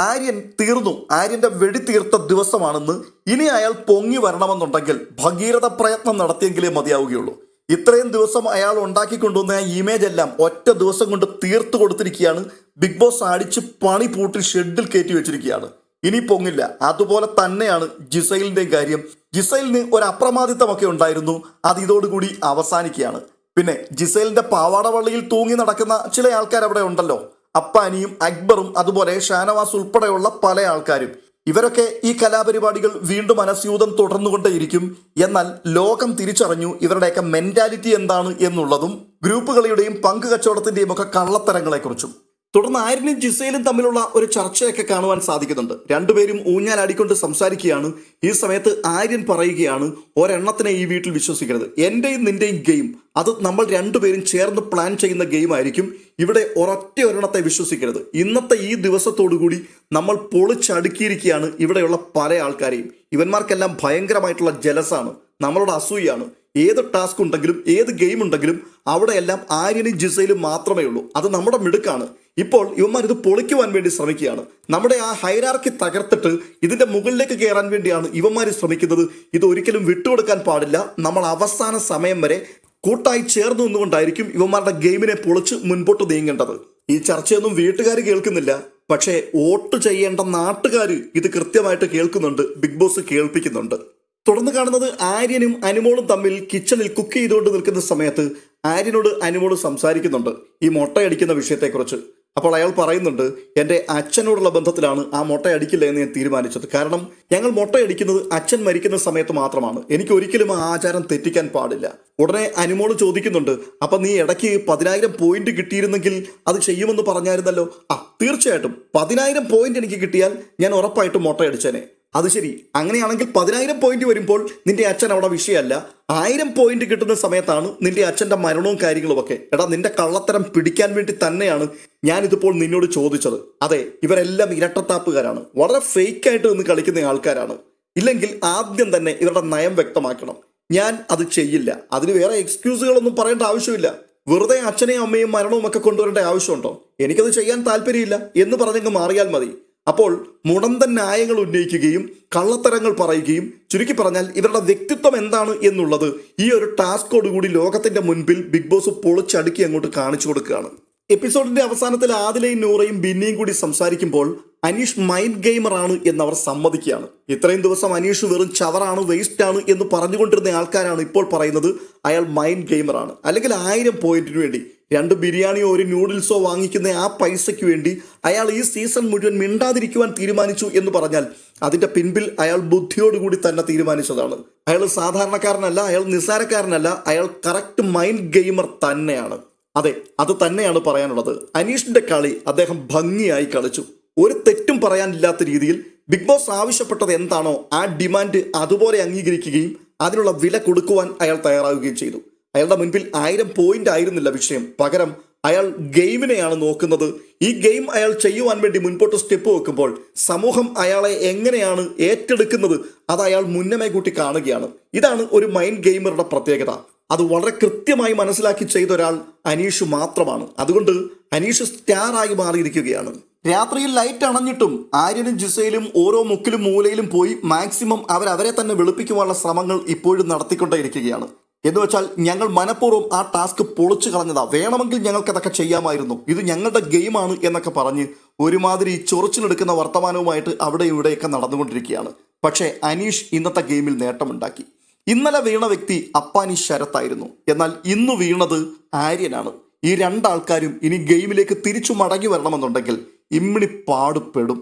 [SPEAKER 1] ആര്യൻ തീർന്നു. ആര്യന്റെ വെടി തീർത്ത ദിവസമാണെന്ന്. ഇനി അയാൾ പൊങ്ങി വരണമെന്നുണ്ടെങ്കിൽ ഭഗീരഥ പ്രയത്നം നടത്തിയെങ്കിലേ മതിയാവുകയുള്ളൂ. ഇത്രയും ദിവസം അയാൾ ഉണ്ടാക്കിക്കൊണ്ടുവന്ന ആ ഇമേജ് എല്ലാം ഒറ്റ ദിവസം കൊണ്ട് തീർത്തു കൊടുത്തിരിക്കുകയാണ്. ബിഗ് ബോസ് അടിച്ച് പണി പൂട്ടി ഷെഡിൽ കയറ്റി വെച്ചിരിക്കുകയാണ്. ഇനി പൊങ്ങില്ല. അതുപോലെ തന്നെയാണ് ജിസൈലിന്റെയും കാര്യം. ജിസൈലിന് ഒരു അപ്രമാദിത്വമൊക്കെ ഉണ്ടായിരുന്നു. അത് ഇതോടുകൂടി അവസാനിക്കുകയാണ്. പിന്നെ ജിസൈലിന്റെ പാവാടവള്ളിയിൽ തൂങ്ങി നടക്കുന്ന ചില ആൾക്കാർ അവിടെ ഉണ്ടല്ലോ, അപ്പാനിയും അക്ബറും അതുപോലെ ഷാനവാസ് ഉൾപ്പെടെയുള്ള പല ആൾക്കാരും. ഇവരൊക്കെ ഈ കലാപരിപാടികൾ വീണ്ടും അനസ്യൂതം തുടർന്നുകൊണ്ടേയിരിക്കും. എന്നാൽ ലോകം തിരിച്ചറിഞ്ഞു ഇവരുടെയൊക്കെ മെന്റാലിറ്റി എന്താണ് എന്നുള്ളതും ഗ്രൂപ്പുകളുടെയും പങ്ക് കച്ചവടത്തിന്റെയും ഒക്കെ കള്ളത്തരങ്ങളെക്കുറിച്ചും. തുടർന്ന് ആര്യനും ജിസയിലും തമ്മിലുള്ള ഒരു ചർച്ചയൊക്കെ കാണുവാൻ സാധിക്കുന്നുണ്ട്. രണ്ടുപേരും ഊഞ്ഞാലാടിക്കൊണ്ട് സംസാരിക്കുകയാണ്. ഈ സമയത്ത് ആര്യൻ പറയുകയാണ്, ഒരെണ്ണത്തിനെ ഈ വീട്ടിൽ വിശ്വസിക്കരുത്. എന്റെയും നിന്റെയും ഗെയിം അത് നമ്മൾ രണ്ടുപേരും ചേർന്ന് പ്ലാൻ ചെയ്യുന്ന ഗെയിം ആയിരിക്കും. ഇവിടെ ഒരെണ്ണത്തെ വിശ്വസിക്കരുത്. ഇന്നത്തെ ഈ ദിവസത്തോടുകൂടി നമ്മൾ പൊളിച്ചടുക്കിയിരിക്കുകയാണ് ഇവിടെയുള്ള പല ആൾക്കാരെയും. ഇവന്മാർക്കെല്ലാം ഭയങ്കരമായിട്ടുള്ള ജലസാണ്, നമ്മളോട് അസൂയാണ്. ഏത് ടാസ്ക് ഉണ്ടെങ്കിലും ഏത് ഗെയിം ഉണ്ടെങ്കിലും അവിടെയെല്ലാം ആര്യനും ജിസയിലും മാത്രമേ ഉള്ളൂ. അത് നമ്മുടെ മിടുക്കാണ്. ഇപ്പോൾ ഇവന്മാർ ഇത് പൊളിക്കുവാൻ വേണ്ടി ശ്രമിക്കുകയാണ്. നമ്മുടെ ആ ഹൈറാർക്കി തകർത്തിട്ട് ഇതിന്റെ മുകളിലേക്ക് കയറാൻ വേണ്ടിയാണ് ഇവന്മാർ ശ്രമിക്കുന്നത്. ഇത് ഒരിക്കലും വിട്ടുകൊടുക്കാൻ പാടില്ല. നമ്മൾ അവസാന സമയം വരെ കൂട്ടായി ചേർന്ന് നിന്നുകൊണ്ടായിരിക്കും ഇവന്മാരുടെ ഗെയിമിനെ പൊളിച്ച് മുൻപോട്ട് നീങ്ങേണ്ടത്. ഈ ചർച്ചയൊന്നും വീട്ടുകാർ കേൾക്കുന്നില്ല. പക്ഷേ വോട്ട് ചെയ്യേണ്ട നാട്ടുകാർ ഇത് കൃത്യമായിട്ട് കേൾക്കുന്നുണ്ട്. ബിഗ് ബോസ് കേൾപ്പിക്കുന്നുണ്ട്. തുടർന്ന് കാണുന്നത് ആര്യനും അനുമോളും തമ്മിൽ കിച്ചണിൽ കുക്ക് ചെയ്തുകൊണ്ട് നിൽക്കുന്ന സമയത്ത് ആര്യനോട് അനുമോള് സംസാരിക്കുന്നുണ്ട് ഈ മുട്ടയടിക്കുന്ന വിഷയത്തെക്കുറിച്ച്. അപ്പോൾ അയാൾ പറയുന്നുണ്ട്, എൻ്റെ അച്ഛനോടുള്ള ബന്ധത്തിലാണ് ആ മുട്ടയടിക്കില്ല എന്ന് ഞാൻ തീരുമാനിച്ചത്. കാരണം ഞങ്ങൾ മുട്ടയടിക്കുന്നത് അച്ഛൻ മരിക്കുന്ന സമയത്ത് മാത്രമാണ്. എനിക്ക് ഒരിക്കലും ആ ആചാരം തെറ്റിക്കാൻ പാടില്ല. ഉടനെ അനുമോള് ചോദിക്കുന്നുണ്ട്, അപ്പം നീ ഇടയ്ക്ക് 10,000 പോയിന്റ് കിട്ടിയിരുന്നെങ്കിൽ അത് ചെയ്യുമെന്ന് പറഞ്ഞായിരുന്നല്ലോ. തീർച്ചയായിട്ടും 10,000 പോയിന്റ് എനിക്ക് കിട്ടിയാൽ ഞാൻ ഉറപ്പായിട്ടും മുട്ടയടിച്ചേനെ. അത് ശരി, അങ്ങനെയാണെങ്കിൽ 10,000 പോയിന്റ് വരുമ്പോൾ നിന്റെ അച്ഛൻ അവിടെ വിഷയമല്ല. 1000 പോയിന്റ് കിട്ടുന്ന സമയത്താണ് നിന്റെ അച്ഛന്റെ മരണവും കാര്യങ്ങളും ഒക്കെ. എടാ, നിന്റെ കള്ളത്തരം പിടിക്കാൻ വേണ്ടി തന്നെയാണ് ഞാൻ ഇതിപ്പോൾ നിന്നോട് ചോദിച്ചത്. അതെ, ഇവരെല്ലാം ഇരട്ടത്താപ്പുകാരാണ്, വളരെ ഫേക്ക് ആയിട്ട് നിന്ന് കളിക്കുന്ന ആൾക്കാരാണ്. ഇല്ലെങ്കിൽ ആദ്യം തന്നെ ഇവരുടെ നയം വ്യക്തമാക്കണം. ഞാൻ അത് ചെയ്യില്ല, അതിന് വേറെ എക്സ്ക്യൂസുകളൊന്നും പറയേണ്ട ആവശ്യമില്ല. വെറുതെ അച്ഛനെയും അമ്മയും മരണവും ഒക്കെ കൊണ്ടുവരേണ്ട ആവശ്യമുണ്ടോ? എനിക്കത് ചെയ്യാൻ താല്പര്യമില്ല എന്ന് പറഞ്ഞങ്ങ് മാറിയാൽ മതി. അപ്പോൾ മുടന്തൻ ന്യായങ്ങൾ ഉന്നയിക്കുകയും കള്ളത്തരങ്ങൾ പറയുകയും, ചുരുക്കി പറഞ്ഞാൽ ഇവരുടെ വ്യക്തിത്വം എന്താണ് എന്നുള്ളത് ഈ ഒരു ടാസ്കോടുകൂടി ലോകത്തിന്റെ മുൻപിൽ ബിഗ് ബോസ് പൊളിച്ചടുക്കി അങ്ങോട്ട് കാണിച്ചു കൊടുക്കുകയാണ്. എപ്പിസോഡിന്റെ അവസാനത്തിൽ ആദിലയും നൂറയും ബിന്നിയും കൂടി സംസാരിക്കുമ്പോൾ അനീഷ് മൈൻഡ് ഗെയിമർ ആണ് എന്നവർ സമ്മതിക്കുകയാണ്. ഇത്രയും ദിവസം അനീഷ് വെറും ചവറാണ്, വേസ്റ്റ് ആണ് എന്ന് പറഞ്ഞുകൊണ്ടിരുന്ന ആൾക്കാരാണ് ഇപ്പോൾ പറയുന്നത് അയാൾ മൈൻഡ് ഗെയിമർ ആണ്. അല്ലെങ്കിൽ 1000 പോയിന്റിന് വേണ്ടി 2 ബിരിയാണിയോ 1 നൂഡിൽസോ വാങ്ങിക്കുന്ന ആ പൈസയ്ക്ക് വേണ്ടി അയാൾ ഈ സീസൺ മുഴുവൻ മിണ്ടാതിരിക്കുവാൻ തീരുമാനിച്ചു എന്ന് പറഞ്ഞാൽ അതിന്റെ പിൻപിൽ അയാൾ ബുദ്ധിയോടുകൂടി തന്നെ തീരുമാനിച്ചതാണ്. അയാൾ സാധാരണക്കാരനല്ല, അയാൾ നിസ്സാരക്കാരനല്ല, അയാൾ കറക്റ്റ് മൈൻഡ് ഗെയിമർ തന്നെയാണ്. അതെ, അത് തന്നെയാണ് പറയാനുള്ളത്. അനീഷിന്റെ കളി അദ്ദേഹം ഭംഗിയായി കളിച്ചു. ഒരു തെറ്റും പറയാനില്ലാത്ത രീതിയിൽ ബിഗ് ബോസ് ആവശ്യപ്പെട്ടത് എന്താണോ ആ ഡിമാൻഡ് അതുപോലെ അംഗീകരിക്കുകയും അതിനുള്ള വില കൊടുക്കുവാൻ അയാൾ തയ്യാറാവുകയും ചെയ്തു. അയാളുടെ മുൻപിൽ 1000 പോയിന്റ് ആയിരുന്നില്ല വിഷയം, പകരം അയാൾ ഗെയിമിനെയാണ് നോക്കുന്നത്. ഈ ഗെയിം അയാൾ ചെയ്യുവാൻ വേണ്ടി മുൻപോട്ട് സ്റ്റെപ്പ് വെക്കുമ്പോൾ സമൂഹം അയാളെ എങ്ങനെയാണ് ഏറ്റെടുക്കുന്നത് അത് അയാൾ മുന്നമേ കൂട്ടി കാണുകയാണ്. ഇതാണ് ഒരു മൈൻഡ് ഗെയിമറുടെ പ്രത്യേകത. അത് വളരെ കൃത്യമായി മനസ്സിലാക്കി ചെയ്ത ഒരാൾ അനീഷ് മാത്രമാണ്. അതുകൊണ്ട് അനീഷ് സ്റ്റാറായി മാറിയിരിക്കുകയാണ്. രാത്രിയിൽ ലൈറ്റ് അണഞ്ഞിട്ടും ആര്യനും ജിസയിലും ഓരോ മുക്കിലും മൂലയിലും പോയി മാക്സിമം അവരെ തന്നെ വെളുപ്പിക്കുവാനുള്ള ശ്രമങ്ങൾ ഇപ്പോഴും നടത്തിക്കൊണ്ടേയിരിക്കുകയാണ്. എന്ന് വെച്ചാൽ ഞങ്ങൾ മനഃപൂർവ്വം ആ ടാസ്ക് പൊളിച്ചു കളഞ്ഞതാ, വേണമെങ്കിൽ ഞങ്ങൾക്ക് അതൊക്കെ ചെയ്യാമായിരുന്നു, ഇത് ഞങ്ങളുടെ ഗെയിമാണ് എന്നൊക്കെ പറഞ്ഞ് ഒരുമാതിരി ചൊറിച്ചിലെടുക്കുന്ന വർത്തമാനവുമായിട്ട് അവിടെ ഇവിടെയൊക്കെ നടന്നുകൊണ്ടിരിക്കുകയാണ്. പക്ഷേ അനീഷ് ഇന്നത്തെ ഗെയിമിൽ നേട്ടമുണ്ടാക്കി. ഇന്നലെ വീണ വ്യക്തി അപ്പാനി ശരത്തായിരുന്നു, എന്നാൽ ഇന്ന് വീണത് ആര്യനാണ്. ഈ 2 ആൾക്കാരും ഇനി ഗെയിമിലേക്ക് തിരിച്ചു മടങ്ങി വരണമെന്നുണ്ടെങ്കിൽ ഇമ്മിണി പാടുപെടും.